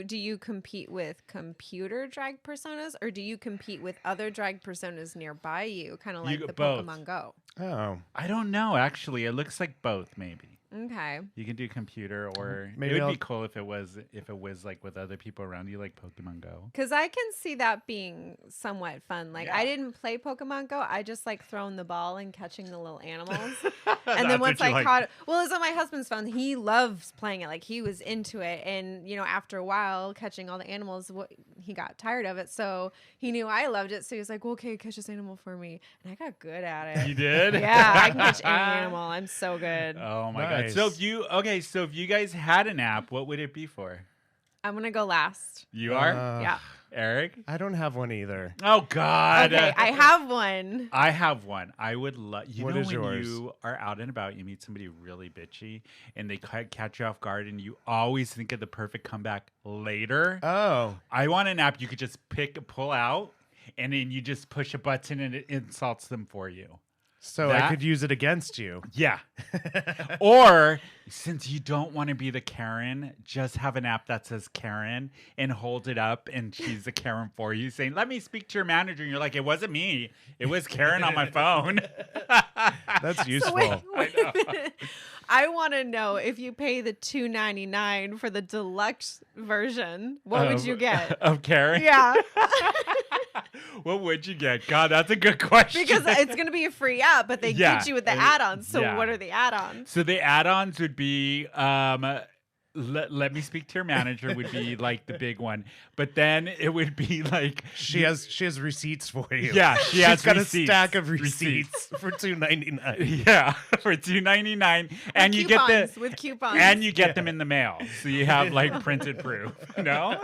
do you compete with computer drag personas, or do you compete with other drag personas nearby you, kind of like the
both.
Pokemon Go?
Oh.
I don't know. Actually, it looks like both. Maybe
Okay.
you can do computer, or
Maybe
it would
I'll-
be cool if it was like with other people around you, like Pokemon Go.
Because I can see that being somewhat fun. Like, I didn't play Pokemon Go. I just like throwing the ball and catching the little animals. And then once I caught it, well, it's on my husband's phone. He loves playing it. Like, he was into it. And, you know, after a while, catching all the animals, he got tired of it. So he knew I loved it. So he was like, well, okay, catch this animal for me. And I got good at it.
You did?
Yeah, I can catch any animal. I'm so good.
Oh my god!
Nice.
So if you guys had an app, what would it be for?
I'm going to go last.
You are
Yeah.
Eric.
I don't have one either.
Oh God!
Okay, I have one.
I have one. I would love. You
What
know
is
when
yours?
you are out and about, you meet somebody really bitchy, and they catch you off guard, and you always think of the perfect comeback later.
Oh.
I want an app you could just pull out, and then you just push a button, and it insults them for you.
So I
That-
could use it against you.
Yeah. Or since you don't want to be the Karen, just have an app that says Karen and hold it up, and she's the Karen for you, saying, "Let me speak to your manager." And you're like, "It wasn't me. It was Karen on my phone."
That's useful.
So wait a minute. I want to know, if you pay the $2.99 for the deluxe version, what would you get?
Of Karen?
Yeah,
What would you get? God, that's a good question.
because it's going to be a free app, but they
Yeah.
get you with the add-ons. So
Yeah.
what are the add-ons?
So the add-ons would be let me speak to your manager would be like the big one, but then it would be like
She has receipts for you.
Yeah, she
She's
has
got
receipts.
a stack of receipts for $2.99.
yeah for $2.99, and you get
Coupons,
the
with coupons.
and you get them in the mail, so you have like printed proof. No,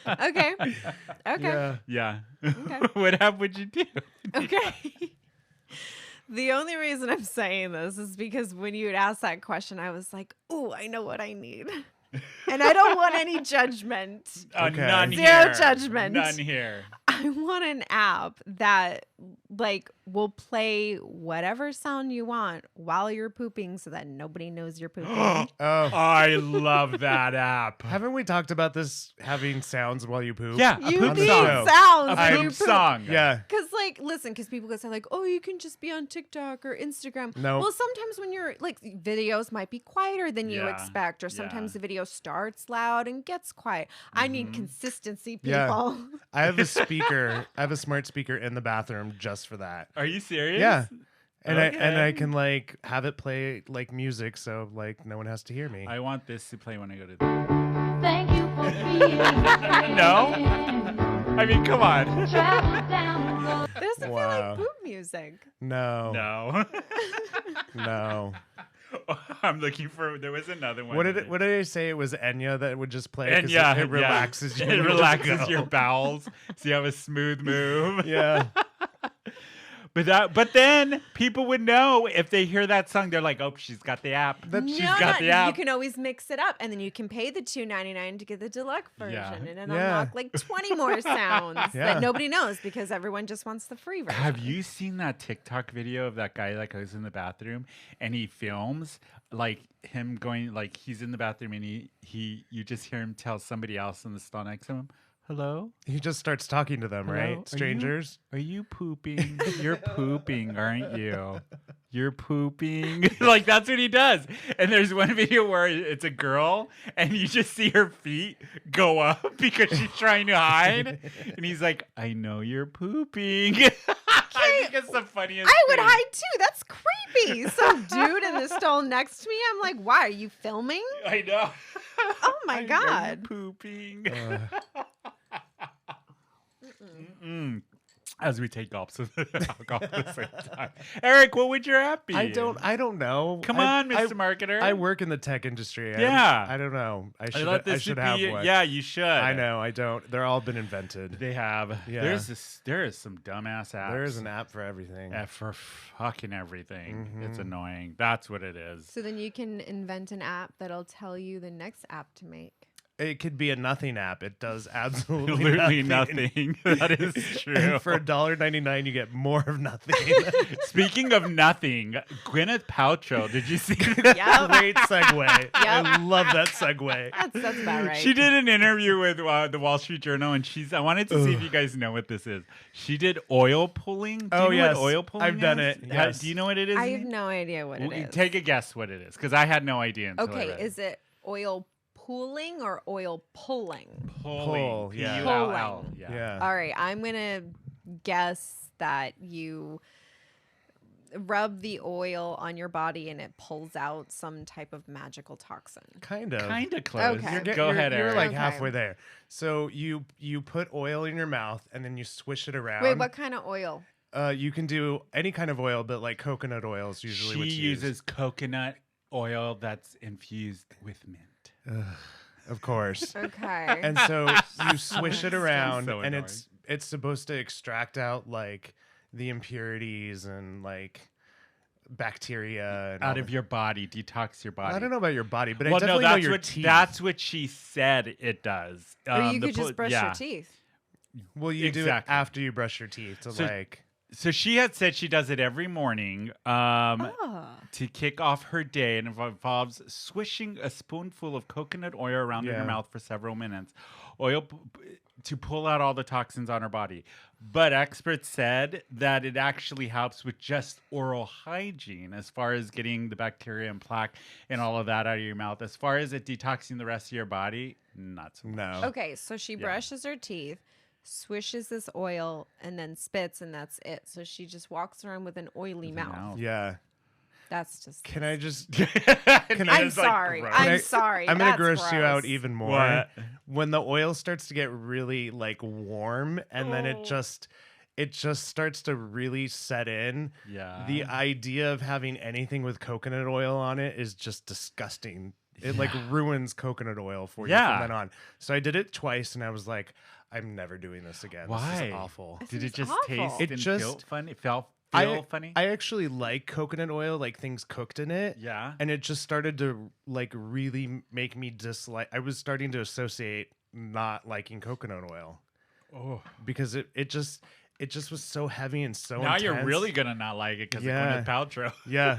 Okay.
Yeah.
yeah.
Okay.
What app would you do?
Okay. The only reason I'm saying this is because when you had asked that question, I was like, "Ooh, I know what I need." And I don't want any judgment.
Okay.
None
Zero
here.
judgment.
None here.
I want an app that like will play whatever sound you want while you're pooping so that nobody knows you're pooping.
Oh.
I love that app.
Haven't we talked about this having sounds while you poop?
Yeah, a
You
poop
need
song.
sounds
A
when you
poop
poop.
song.
Yeah.
Because, like, listen, because people could say, like, oh, you can just be on TikTok or Instagram.
No.
Well, sometimes when you're, like, videos might be quieter than you
Yeah.
expect, or sometimes
Yeah.
the video starts loud and gets quiet. I need consistency, people.
Yeah. I have a speaker. I have a smart speaker in the bathroom just for that.
Are you serious?
Yeah. And I
Okay.
can like have it play like music, so like no one has to hear me.
I want this to play when I go to the.
Thank you for being
No? I mean, come on.
travel down the road.
It doesn't feel
Wow.
like poop music.
No.
No.
No.
I'm looking for. There was another one.
What did I say? It was Enya that would just play.
And
'cause
yeah,
it relaxes you.
It
You just
relaxes
go.
your bowels, so you have a smooth move.
Yeah.
But then people would know if they hear that song. They're like, "Oh, she's got the app. She's got the
You
app."
can always mix it up, and then you can pay the $2.99 to get the deluxe version,
Yeah.
and then
Yeah.
unlock like 20 more sounds
Yeah.
that nobody knows because everyone just wants the free version.
Have you seen that TikTok video of that guy that goes in the bathroom and he films like him going, like he's in the bathroom and you just hear him tell somebody else in the stall next to him, "Hello?
He just starts talking to them,
Hello? Are you-
right? Strangers.
Are you pooping? You're pooping, aren't you? You're pooping." Like that's what he does. And there's one video where it's a girl and you just see her feet go up because she's trying to hide. And he's like, "I know you're pooping." I think it's the funniest
I would
thing.
hide too. That's creepy. Some dude in the stall next to me. I'm like, why are you filming?
I know.
Oh my
I know you're
God.
pooping. As we take gulps of alcohol at the same time. Eric, what would your app be?
I don't know.
Come
I-
on, Mr. Marketer.
I work in the tech industry.
Yeah.
I don't know. I
I
should.
thought
I
this
should
would
have
be.
one.
Yeah, you should.
I know. I don't. They're all been invented.
They have.
Yeah.
There is some dumbass apps.
There is an app for everything.
for fucking everything. It's
Mhm.
annoying. That's what it is.
So then you can invent an app that'll tell you the next app to make.
It could be a nothing app. It does absolutely
Absolutely
nothing.
nothing. That is true.
And for $1.99, you get more of nothing.
Speaking of nothing, Gwyneth Paltrow, did you see that?
Yep.
Great segue. I love that segue.
That's about right.
She did an interview with the Wall Street Journal, and I wanted to see if you guys know what this is. She did oil pulling. Do you know
yes.
what oil pulling
I've done
is?
it. Yes.
Do you know what it is?
I have no idea what it
Well,
is.
Take a guess what it is, because I had no idea until I
Okay,
read
is it oil pooling or oil pulling?
Pull, yeah.
P-U-L-L,
Pulling.
yeah.
All right, I'm going to guess that you rub the oil on your body and it pulls out some type of magical toxin.
Kind of.
Kind of close.
Okay.
Go ahead,
You're
Eric.
like
Okay.
halfway there. So you put oil in your mouth and then you swish it around.
Wait, what kind of oil?
You can do any kind of oil, but like coconut oil is usually
She
what's
uses
used.
coconut oil that's infused with mint.
Of course.
Okay.
And so you swish it around,
So
and
annoying.
it's supposed to extract out like the impurities and like bacteria and
Out
all
of
that.
your body, detox your body.
I don't know about your body, but I
Well,
definitely
no,
know
that's
your
what
teeth.
that's what she said it does.
or you
the
could just
pu-
brush
yeah.
your teeth.
Well, you do it
Exactly.
after you brush your teeth to
So-
like.
So she had said she does it every morning
Oh.
to kick off her day, and it involves swishing a spoonful of coconut oil around in her
Yeah.
mouth for several minutes, to pull out all the toxins on her body. But experts said that it actually helps with just oral hygiene, as far as getting the bacteria and plaque and all of that out of your mouth. As far as it detoxing the rest of your body, not so much.
No.
Okay, so she brushes her teeth, swishes this oil, and then spits, and that's it. So she just walks around with an oily mouth.
Yeah.
That's just.
Can I just?
I'm sorry. I'm sorry.
I'm gonna
That's
gross you out
gross.
even more.
What?
When the oil starts to get really like warm, and then
Oh.
it just starts to really set in.
Yeah.
The idea of having anything with coconut oil on it is just disgusting. It like ruins coconut oil for you
Yeah.
from then on. So I did it twice, and I was like, I'm never doing this again. This
Why?
is awful.
Did it
It's
just
awful.
taste
It
and
just-
feel funny? Feel funny?
I actually like coconut oil, like things cooked in it.
Yeah.
And it just started to like really make me dislike. I was starting to associate not liking coconut oil
Oh.
because it just was so heavy and so
Now you're
intense.
really gonna not like it because
Yeah.
of Gwyneth Paltrow.
Yeah.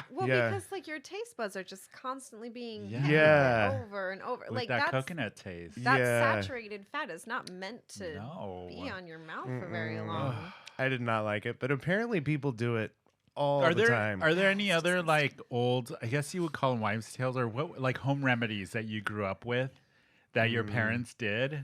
Well,
Yeah.
because like your taste buds are just constantly being
Yeah.
hit
Yeah.
over and over.
With
like
that
that's
coconut taste.
that
Yeah.
saturated fat is not meant to
No.
be on your mouth for very long.
I did not like it, but apparently people do it all
Are
the
there
time.
are there any other like old, I guess you would call them wives' tales, or what, like home remedies that you grew up with that your parents did?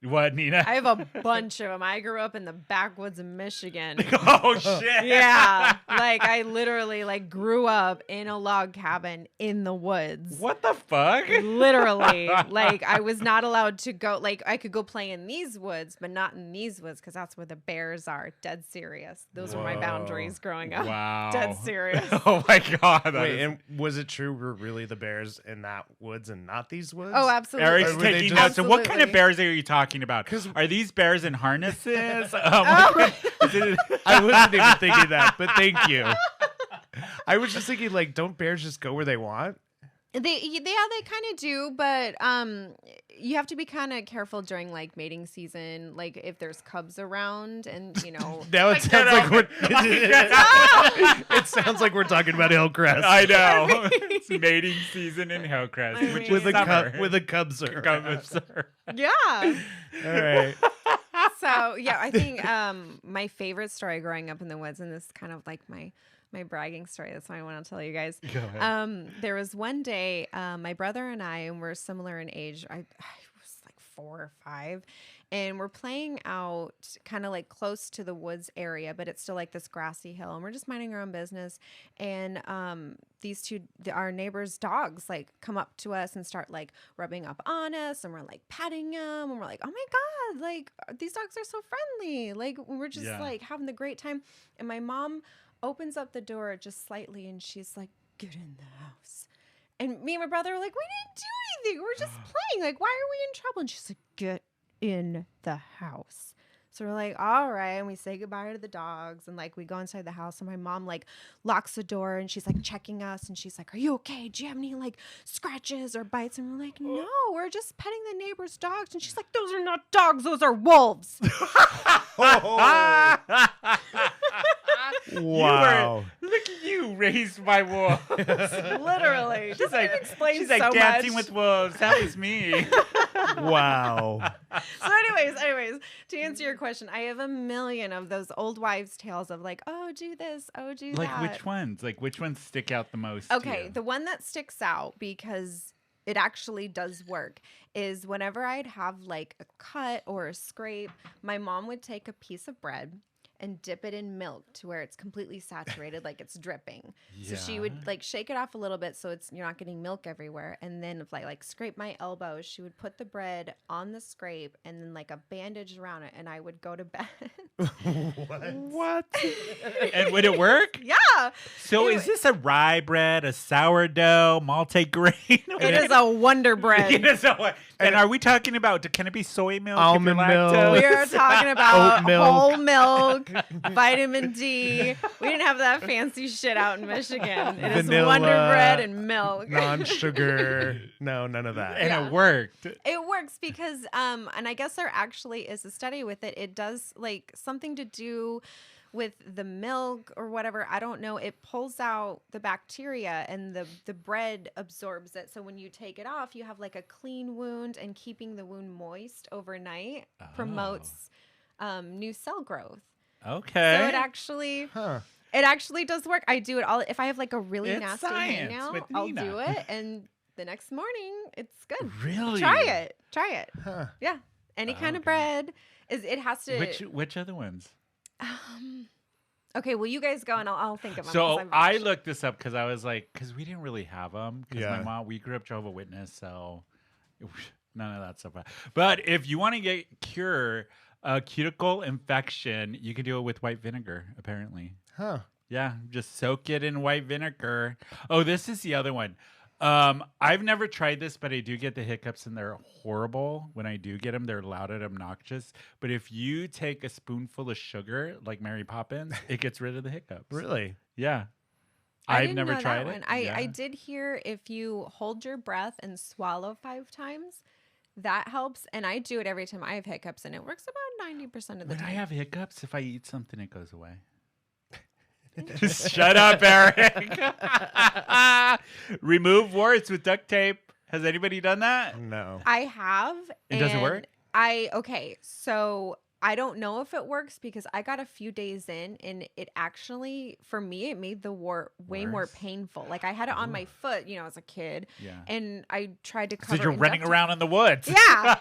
What, Nina?
I have a bunch of them. I grew up in the backwoods of Michigan.
Oh shit!
Yeah, like I literally like grew up in a log cabin in the woods.
What the fuck?
Literally, like I was not allowed to go. Like I could go play in these woods, but not in these woods because that's where the bears are. Dead serious. Those were my boundaries growing up.
Wow.
Dead serious.
Oh my god. that
Wait,
is-
and was it true we're really the bears in that woods and not these woods?
Oh, absolutely.
Eric's
Or were they
taking
just-
notes. So what kind of
Absolutely.
bears are you talking about?
'Cause-
Are these bears in harnesses?
Oh.
Is it-
I wasn't even thinking that, but thank you. I was just thinking, like, don't bears just go where they want?
They kind of do, but you have to be kind of careful during like mating season, like if there's cubs around, and you know.
Now it sounds like we're. It sounds like we're talking about Hillcrest
I know. It's mating season in Hillcrest,
I
which
mean-
is
with a
summer.
with a cubs.
Yeah.
All right.
So yeah, I think my favorite story growing up in the woods, and this is kind of like my bragging story. That's why I want to tell you guys.
Go ahead.
There was one day, my brother and I, and we're similar in age. I was like 4 or 5, and we're playing out kind of like close to the woods area, but it's still like this grassy hill, and we're just minding our own business. And our neighbors' dogs like come up to us and start like rubbing up on us, and we're like patting them, and we're like, oh my god, like these dogs are so friendly. Like we're just
Yeah.
like having the great time. And my mom opens up the door just slightly, and she's like, get in the house. And me and my brother were like, we didn't do anything. We're just playing. Like, why are we in trouble? And she's like, get in the house. So we're like, all right. And we say goodbye to the dogs. And like, we go inside the house and my mom like locks the door and she's like checking us. And she's like, are you okay? Do you have any like scratches or bites? And we're like, no, we're just petting the neighbor's dogs. And she's like, those are not dogs. Those are wolves.
Wow.
Look at you, raised by wolves.
Literally. She's like, explains
She's like
so
dancing
much.
with wolves. That was me.
Wow.
So anyways, to answer your question, I have a million of those old wives' tales of like, oh, do this, oh, do
Like
that.
which ones? Like which ones stick out the most? to
Okay,
you?
the one that sticks out because it actually does work is whenever I'd have like a cut or a scrape, my mom would take a piece of bread and dip it in milk to where it's completely saturated, like it's dripping. So she would
Yeah.
like shake it off a little bit so you're not getting milk everywhere. And then if I like scrape my elbows, she would put the bread on the scrape and then like a bandage around it, and I would go to bed.
What? And would it work?
Yeah,
So is this a rye bread, a sourdough, multigrain?
it is a Wonder Bread.
It is a- and are we talking about? Can it be soy milk? if you're
Almond milk.
lactose?
We are talking about
Oat milk.
whole milk, vitamin D. We didn't have that fancy shit out in Michigan. It is
Vanilla,
Wonder Bread and milk.
Non-sugar. No, none of that.
And
Yeah.
it worked.
It works because, and I guess there actually is a study with it. It does like something to do with the milk or whatever. I don't know. It pulls out the bacteria and the bread absorbs it. So when you take it off, you have like a clean wound, and keeping the wound moist overnight promotes new cell growth.
Okay.
So it actually does work. I do it all. If I have like a really
It's
nasty
science
hangout,
with
I'll
Nina.
do it, and the next morning it's good.
Really?
Try it.
Huh.
Yeah, any kind of
Okay.
bread it has to.
Which other ones?
Okay, well you guys go and I'll think of them.
So
'cause I've
I
actually-
looked this up because I was like, because we didn't really have them. Because
Yeah.
my mom, we grew up Jehovah's Witness, so none of that stuff. But if you want to cure a cuticle infection, you can do it with white vinegar. Apparently,
Huh.
yeah, just soak it in white vinegar. Oh, this is the other one. I've never tried this, but I do get the hiccups, and they're horrible. When I do get them, they're loud and obnoxious. But if you take a spoonful of sugar, like Mary Poppins, it gets rid of the hiccups.
Really?
Yeah.
I
I've
didn't
never
know
tried
that
it.
one. I
Yeah.
did hear if you hold your breath and swallow 5 times, that helps. And I do it every time I have hiccups, and it works about 90% of the
When I
time.
have hiccups, if I eat something, it goes away. Just shut up, Eric. Remove warts with duct tape. Has anybody done that?
No.
I have.
It doesn't work?
Okay, so I don't know if it works because I got a few days in, and it actually, for me, it made the wart way more
Worse?
painful. Like I had it on my foot, as a kid,
Yeah.
and I tried to cover.
So
it
you're
in
running
duct tape.
around in the woods.
Yeah.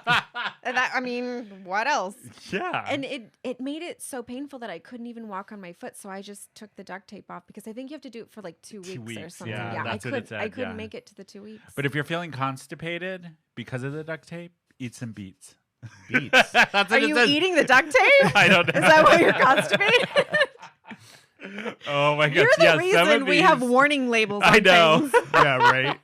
What else?
Yeah.
And it made it so painful that I couldn't even walk on my foot. So I just took the duct tape off because I think you have to do it for like 2 weeks,
2
or
weeks,
something.
yeah, that's what it said,
I couldn't
yeah.
make it to the 2 weeks.
But if you're feeling constipated because of the duct tape, eat some beets.
Beets.
That's what
Are
it
you
says.
eating the duct tape?
I don't know.
Is that why you're constipated?
Oh my god!
You're the
yeah, some
reason
of
we have
these-
warning labels on
I know.
things.
Yeah, right.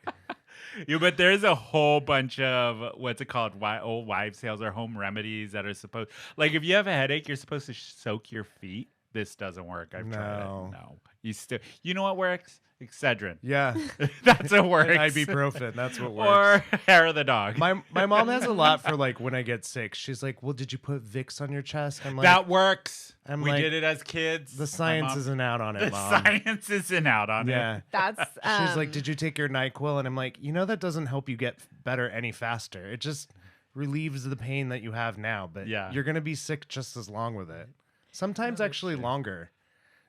Yeah, but there's a whole bunch of what's it called? Old wives' tales or home remedies that are supposed. Like if you have a headache, you're supposed to soak your feet. This doesn't work. I've tried
No.
it. No, you still. You know what works? Excedrin.
Yeah.
That's what works.
And ibuprofen. That's what works.
Or hair of the dog.
My mom has a lot for like when I get sick. She's like, "Well, did you put Vicks on your chest?" I'm like,
that works.
I'm
We
like,
did it as kids.
"The
My
science
mom-
isn't out on it,
The
Mom."
science isn't out on it.
Yeah.
That's
She's like, "Did you take your NyQuil?" And I'm like, that doesn't help you get better any faster. It just relieves the pain that you have now, but
Yeah.
you're gonna be sick just as long with it. Sometimes actually longer.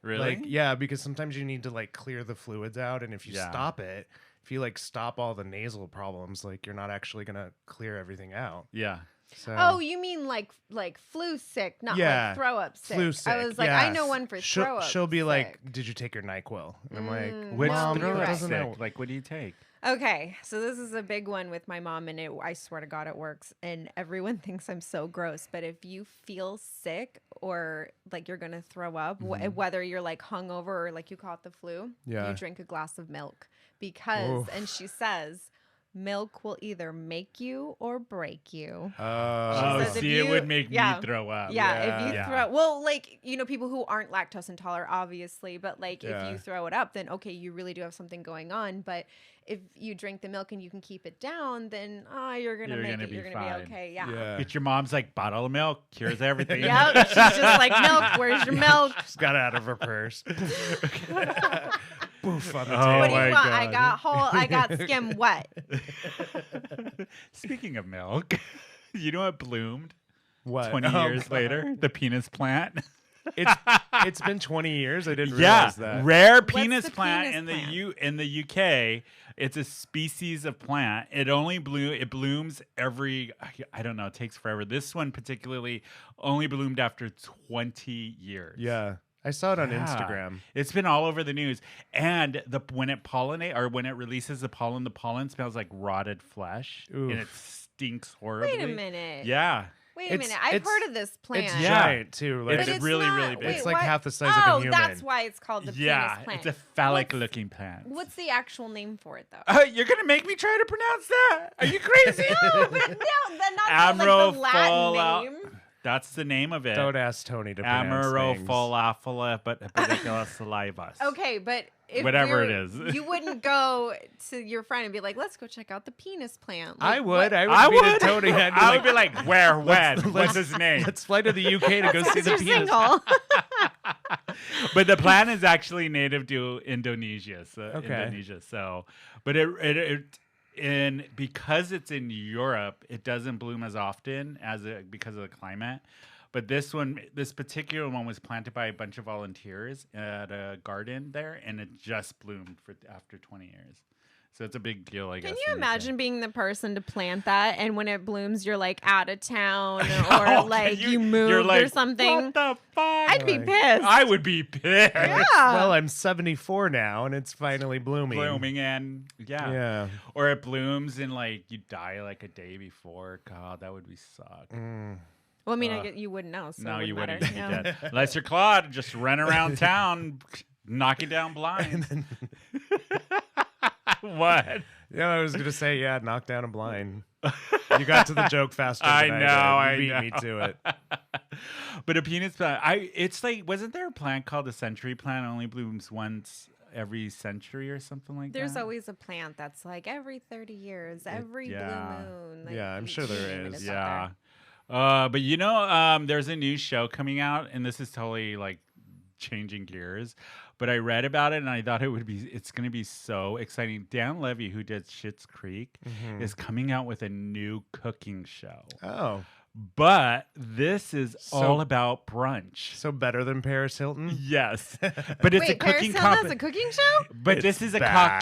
Really?
Like, yeah, because sometimes you need to like clear the fluids out, and if you
Yeah.
stop it, if you like stop all the nasal problems, like you're not actually gonna clear everything out.
Yeah.
So
Oh, you mean like flu sick, not
Yeah,
like throw up sick.
flu sick.
I was like,
yeah.
I know one for throw up.
She'll be like,
sick.
"Did you take your NyQuil?" And I'm like,
Which
Mom,
throw
you're
up
right.
doesn't
sick?
know.
Like, what do you take?
Okay, so this is a big one with my mom, and I swear to God it works. And everyone thinks I'm so gross, but if you feel sick or like you're gonna throw up, whether you're like hungover or like you call it the flu,
Yeah.
you drink a glass of milk because,
Oof.
and she says, milk will either make you or break you.
Oh,
says if
see, it
you-
would make
yeah.
me throw up.
Yeah, if you
Yeah.
throw, well, like, people who aren't lactose intolerant, obviously, but like
Yeah.
if you throw it up, then okay, you really do have something going on. But if you drink the milk and you can keep it down, then you're gonna
You're
make
gonna
it.
be
You're gonna
fine.
be okay. Yeah.
Get your mom's like bottle of milk cures everything.
Yep. She's just like, milk. Where's your milk?
Just got it out of her purse. Boof on the
Oh
table.
What do
my
you want?
God.
I got skim wet.
Speaking of milk, you know what bloomed
What?
20
Oh,
years
God.
later? The penis plant.
It's been 20 years. I didn't realize that.
Rare
What's
penis
the
plant
penis
in the
plant?
in the UK. It's a species of plant. It blooms every I don't know, it takes forever. This one particularly only bloomed after 20 years.
Yeah. I saw it on
Yeah.
Instagram.
It's been all over the news. And when it releases the pollen smells like rotted flesh
Oof.
and it stinks horribly.
Wait a minute.
Yeah.
Wait a
It's-
minute. I've
it's-
heard of this plant.
It's
Yeah.
giant too. Like
It's really, really big.
It's like
what?
half the size of a human.
that's why it's called the
Yeah,
penis plant.
it's a phallic looking plant.
What's the actual name for it, though?
You're gonna make me try to pronounce that? Are you crazy?
No, but not like the Latin
Amorofola-
name.
That's the name of it.
Don't ask Tony to pronounce things.
Amorofola, but salivas.
Okay, but if
Whatever
you're-
it is.
you wouldn't go to your friend and be like, "Let's go check out the penis plant." Like,
I would.
what-
I would. Be to Tony. I'd be
I would be like, where, when, what's his name?
Let's fly to the UK to go see
Because
the
you're
penis.
single.
But the plant is actually native to Indonesia.
Okay.
But because it's in Europe, it doesn't bloom as often because of the climate. But this particular one was planted by a bunch of volunteers at a garden there, and it just bloomed after 20 years. So it's a big deal, I guess.
Can you
in the
imagine
UK.
being the person to plant that, and when it blooms, you're like out of town,
Oh,
or like you
you're
moved
like,
or something?
What the fuck?
I'd be pissed.
I would be pissed.
Yeah.
Well, I'm 74 now, and it's finally blooming.
Blooming and
Yeah.
or it blooms and like you die like a day before. God, that would be suck.
Well, I mean, I guess you wouldn't know, so
No,
it
you
wouldn't
wouldn't.
matter.
You'd be
Yeah.
dead. Unless you're Claude, just run around town, knocking down blinds. What?
Yeah, I was gonna say, yeah, knock down a blind. You got to the joke faster than
I
I
know,
did.
I
You beat
know.
me to it.
But a penis plant, it's like, wasn't there a plant called the century plant? Only blooms once every century or something like
There's
that.
always a plant that's like every 30 years, every
yeah.
blue moon. Like,
Yeah, I'm
you
sure there
name it,
is.
it's out
Yeah.
there.
But there's a new show coming out, and this is totally like changing gears. But I read about it, and I thought it's going to be so exciting. Dan Levy, who did Schitt's Creek, is coming out with a new cooking show.
Oh,
But this is
So-
all about brunch.
so better than Paris Hilton?
Yes, but it's
Wait,
a
Paris
cooking
Hilton has a
competition.
cooking show?
But
It's
this is
bad.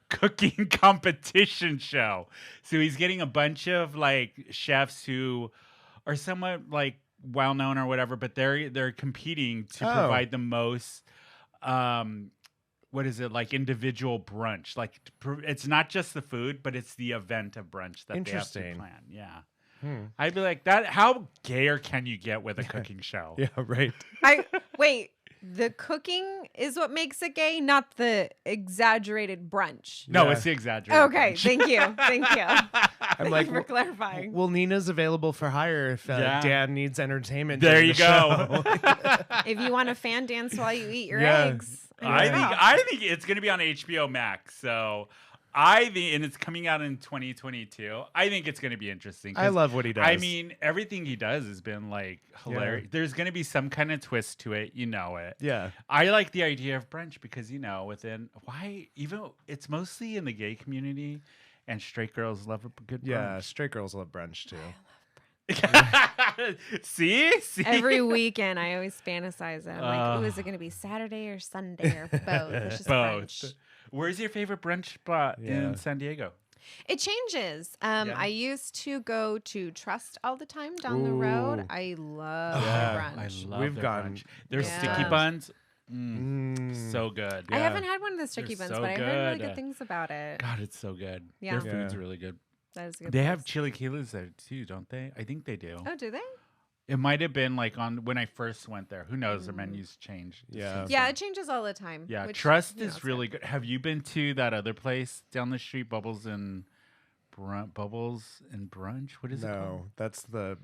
cooking competition show. So he's getting a bunch of like chefs who are somewhat like well known or whatever, but they're competing to
Oh.
provide the most what is it, like individual brunch. Like it's not just the food, but it's the event of brunch that they have to
Interesting.
plan. Yeah. I'd be like, that. How gayer can you get with a cooking show?
Yeah, right.
Wait, the cooking is what makes it gay, not the exaggerated brunch.
No,
Yeah.
it's the exaggerated.
Okay,
brunch.
thank you. Thank you.
I'm
Thank
like,
you for clarifying.
well, Nina's available for hire if
Yeah.
Dan needs entertainment.
There
during
you
the
go.
show.
If you want to fan dance while you eat your
Yeah.
eggs.
I think it's going to be on HBO Max. So and it's coming out in 2022. I think it's going to be interesting. 'cause,
I love what he does.
I mean, everything he does has been like hilarious. There's going to be some kind of twist to it. You know it.
Yeah.
I like the idea of brunch because, it's mostly in the gay community and straight girls love a good
Yeah,
brunch.
straight girls love brunch too.
See?
Every weekend, I always fantasize it. I'm like, ooh, is it going to be Saturday or Sunday or both? It's just brunch.
Both. Where's your favorite brunch spot
Yeah.
in San Diego?
It changes. I used to go to Trust all the time down the road.
Ooh.
I love
Yeah,
their brunch.
I love
We've
their
gone-
brunch. Their
Yeah.
sticky buns,
Mm.
so good.
I haven't had one of the sticky
They're
buns,
so
but I heard really
good.
good things about it.
God, it's so good.
Yeah.
Their food's
Yeah.
really good.
That is a good
They have
place.
chili quilas there too, don't they? I think they do.
Oh, do they?
It might have been like on when I first went there. Who knows? The menus change.
Yeah.
Yeah, it changes all the time.
Yeah,
which,
Trust
you know,
is
it's
really good. Have you been to that other place down the street, Bubbles and Brunch? What is it called?
No, that's the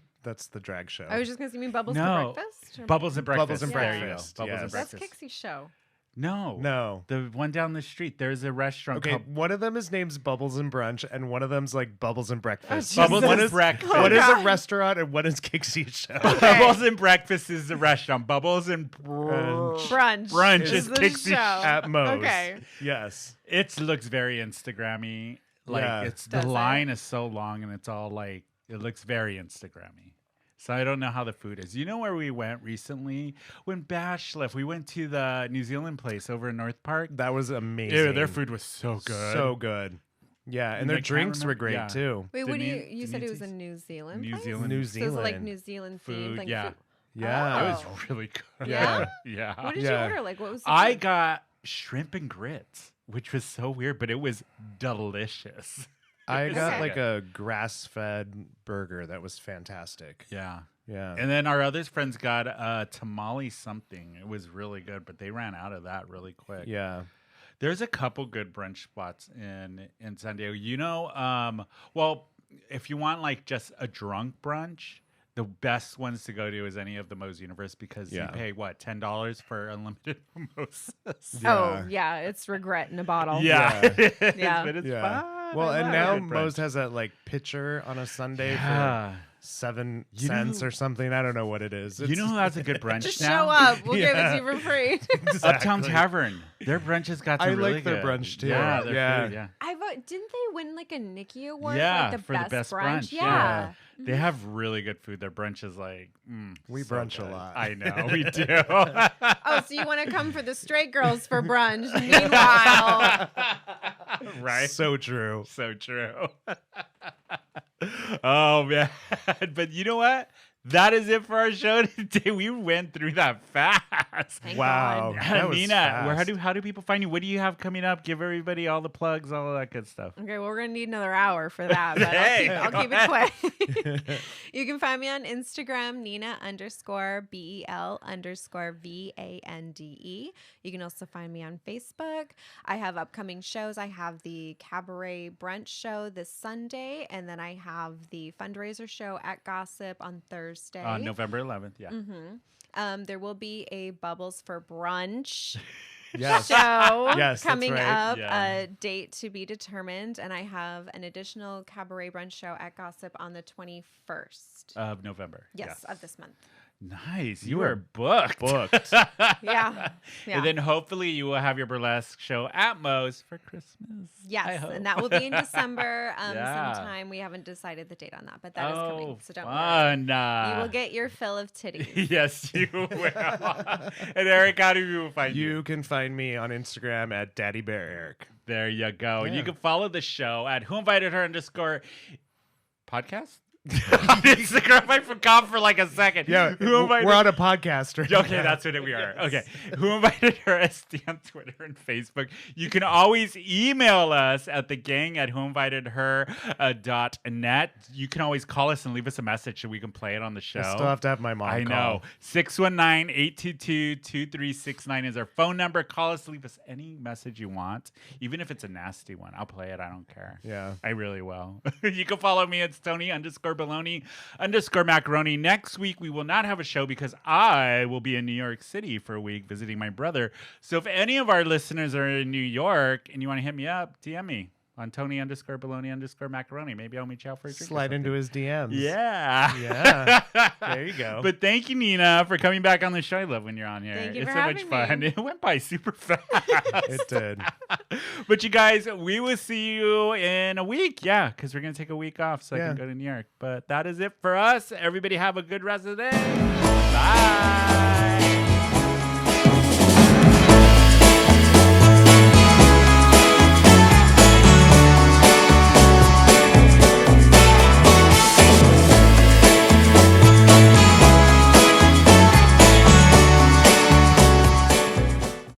drag show.
I was just gonna say, you mean Bubbles
No.
for breakfast? Or-
Bubbles and Breakfast.
Bubbles and
There you go.
Breakfast,
Bubbles and
yes.
That's
Breakfast.
Kixie's show.
No.
No.
The one down the street. There's a restaurant
Okay,
called
one of them is named Bubbles and Brunch, and one of them's like Bubbles and Breakfast.
Oh,
Bubbles
Jesus.
and Breakfast.
One is a
God.
restaurant, and one is Kixie's show.
Bubbles and Breakfast is the restaurant. Bubbles and
Brunch.
Brunch is
the
Kixie's
show.
At Moe's.
Okay.
Yes.
It looks very Instagrammy. Like
Yeah.
it's
Does
the
it?
line is so long and it's all like it looks very Instagrammy. So I don't know how the food is. You know where we went recently? When Bash left, we went to the New Zealand place over in North Park.
That was amazing.
Ew, their food was so good.
So good. Yeah, and
And
their
I can't
drinks were
remember-
great
yeah.
too.
Wait, what do
Denise-
you said it was a
Denise's-
New Zealand
New
place?
Zealand
New
So it's like
Zealand.
New Zealand
food.
themed, like
Yeah.
food.
Yeah.
It
Oh.
was really good.
Yeah?
Yeah.
What did
Yeah.
you order? Like, what was the
I
food?
got shrimp and grits, which was so weird, but it was delicious.
I got
Okay.
like a grass-fed burger that was fantastic.
Yeah.
Yeah.
And then our other friends got a tamale something. It was really good, but they ran out of that really quick.
yeah.
There's a couple good brunch spots in San Diego. You know, well, if you want like just a drunk brunch, the best ones to go to is any of the Moe's Universe because
Yeah.
you pay what, $10 for unlimited mimosas.
Oh, yeah. It's regret in a bottle.
Yeah,
Yeah.
but it's
Yeah.
fun.
Well,
I
and
love
now
a good
Moe's
brunch.
has that like pitcher on a Sunday
Yeah.
for 7
You
cents
know-
or something. I don't know what it is.
You know who has a good brunch
Just
now?
show up. We'll give it
Yeah.
to you for free.
Uptown
Exactly.
Tavern. Their brunches got some
I like
really
their
good.
brunch, too.
Yeah, their
Yeah.
food, yeah.
Didn't they win like a Nikki award
Yeah,
for,
for the best brunch,
Yeah.
yeah. They have really good food. Their brunch is like,
We
so
brunch a
good.
lot.
I know, we do.
Oh, so you want to come for the straight girls for brunch? Meanwhile,
Right?
So true.
So true. Oh, man. But you know what? That is it for our show today. We went through that fast.
thank
Wow.
God.
That was
Nina,
fast.
how do people find you? What do you have coming up? Give everybody all the plugs, all of that good stuff.
Okay, well, we're gonna need another hour for that, but
Hey,
I'll
go
keep it quick. You can find me on Instagram, Nina_BEL_VANDE. You can also find me on Facebook. I have upcoming shows. I have the Cabaret Brunch show this Sunday, and then I have the fundraiser show at Gossip on Thursday.
On November 11th, yeah.
There will be a Bubbles for Brunch
Yes.
show
Yes, that's
coming
right.
up,
Yeah.
a date to be determined, and I have an additional Cabaret Brunch show at Gossip on the 21st.
Of November.
Yes, of this month.
Nice. You are booked.
Booked.
Yeah.
And then hopefully you will have your burlesque show at Moe's for Christmas. I
Yes,
hope.
and that will be in December
Yeah.
sometime. We haven't decided the date on that, but that is coming, so don't worry.
fun.
You will get your fill of titties.
Yes, you will. And Eric, how do people find you?
You can find me on Instagram at Daddy Bear Eric.
There you go. And you
Yeah.
can follow the show at whoinvitedher_ podcast. On Instagram, I forgot for like a second.
Yeah,
Who invited
we're on a podcast right
Okay,
now.
that's what we are. Okay. Who invited her SD on Twitter and Facebook? You can always email us at thegang@whoinvitedher.net. You can always call us and leave us a message so we can play it on the show.
I still have to have my mom
I
call.
know. 619-822-2369 is our phone number. Call us, leave us any message you want. Even if it's a nasty one, I'll play it. I don't care.
Yeah.
I really will. You can follow me. It's Tony_Baloney_Macaroni. Next week, we will not have a show because I will be in New York City for a week visiting my brother. So if any of our listeners are in New York and you want to hit me up, DM me on Tony_Baloney_Macaroni. Maybe I'll meet you out for a drink. or
Slide into
something.
his DMs.
Yeah.
Yeah. There you go.
But thank you, Nina, for coming back on the show. I love when you're on here.
Thank you
it's
for
so much
having
fun.
me.
It went by super fast.
It did.
But you guys, we will see you in a week. Yeah, because we're going to take a week off so I
Yeah.
can go to New York. But that is it for us. Everybody have a good rest of the day. Bye.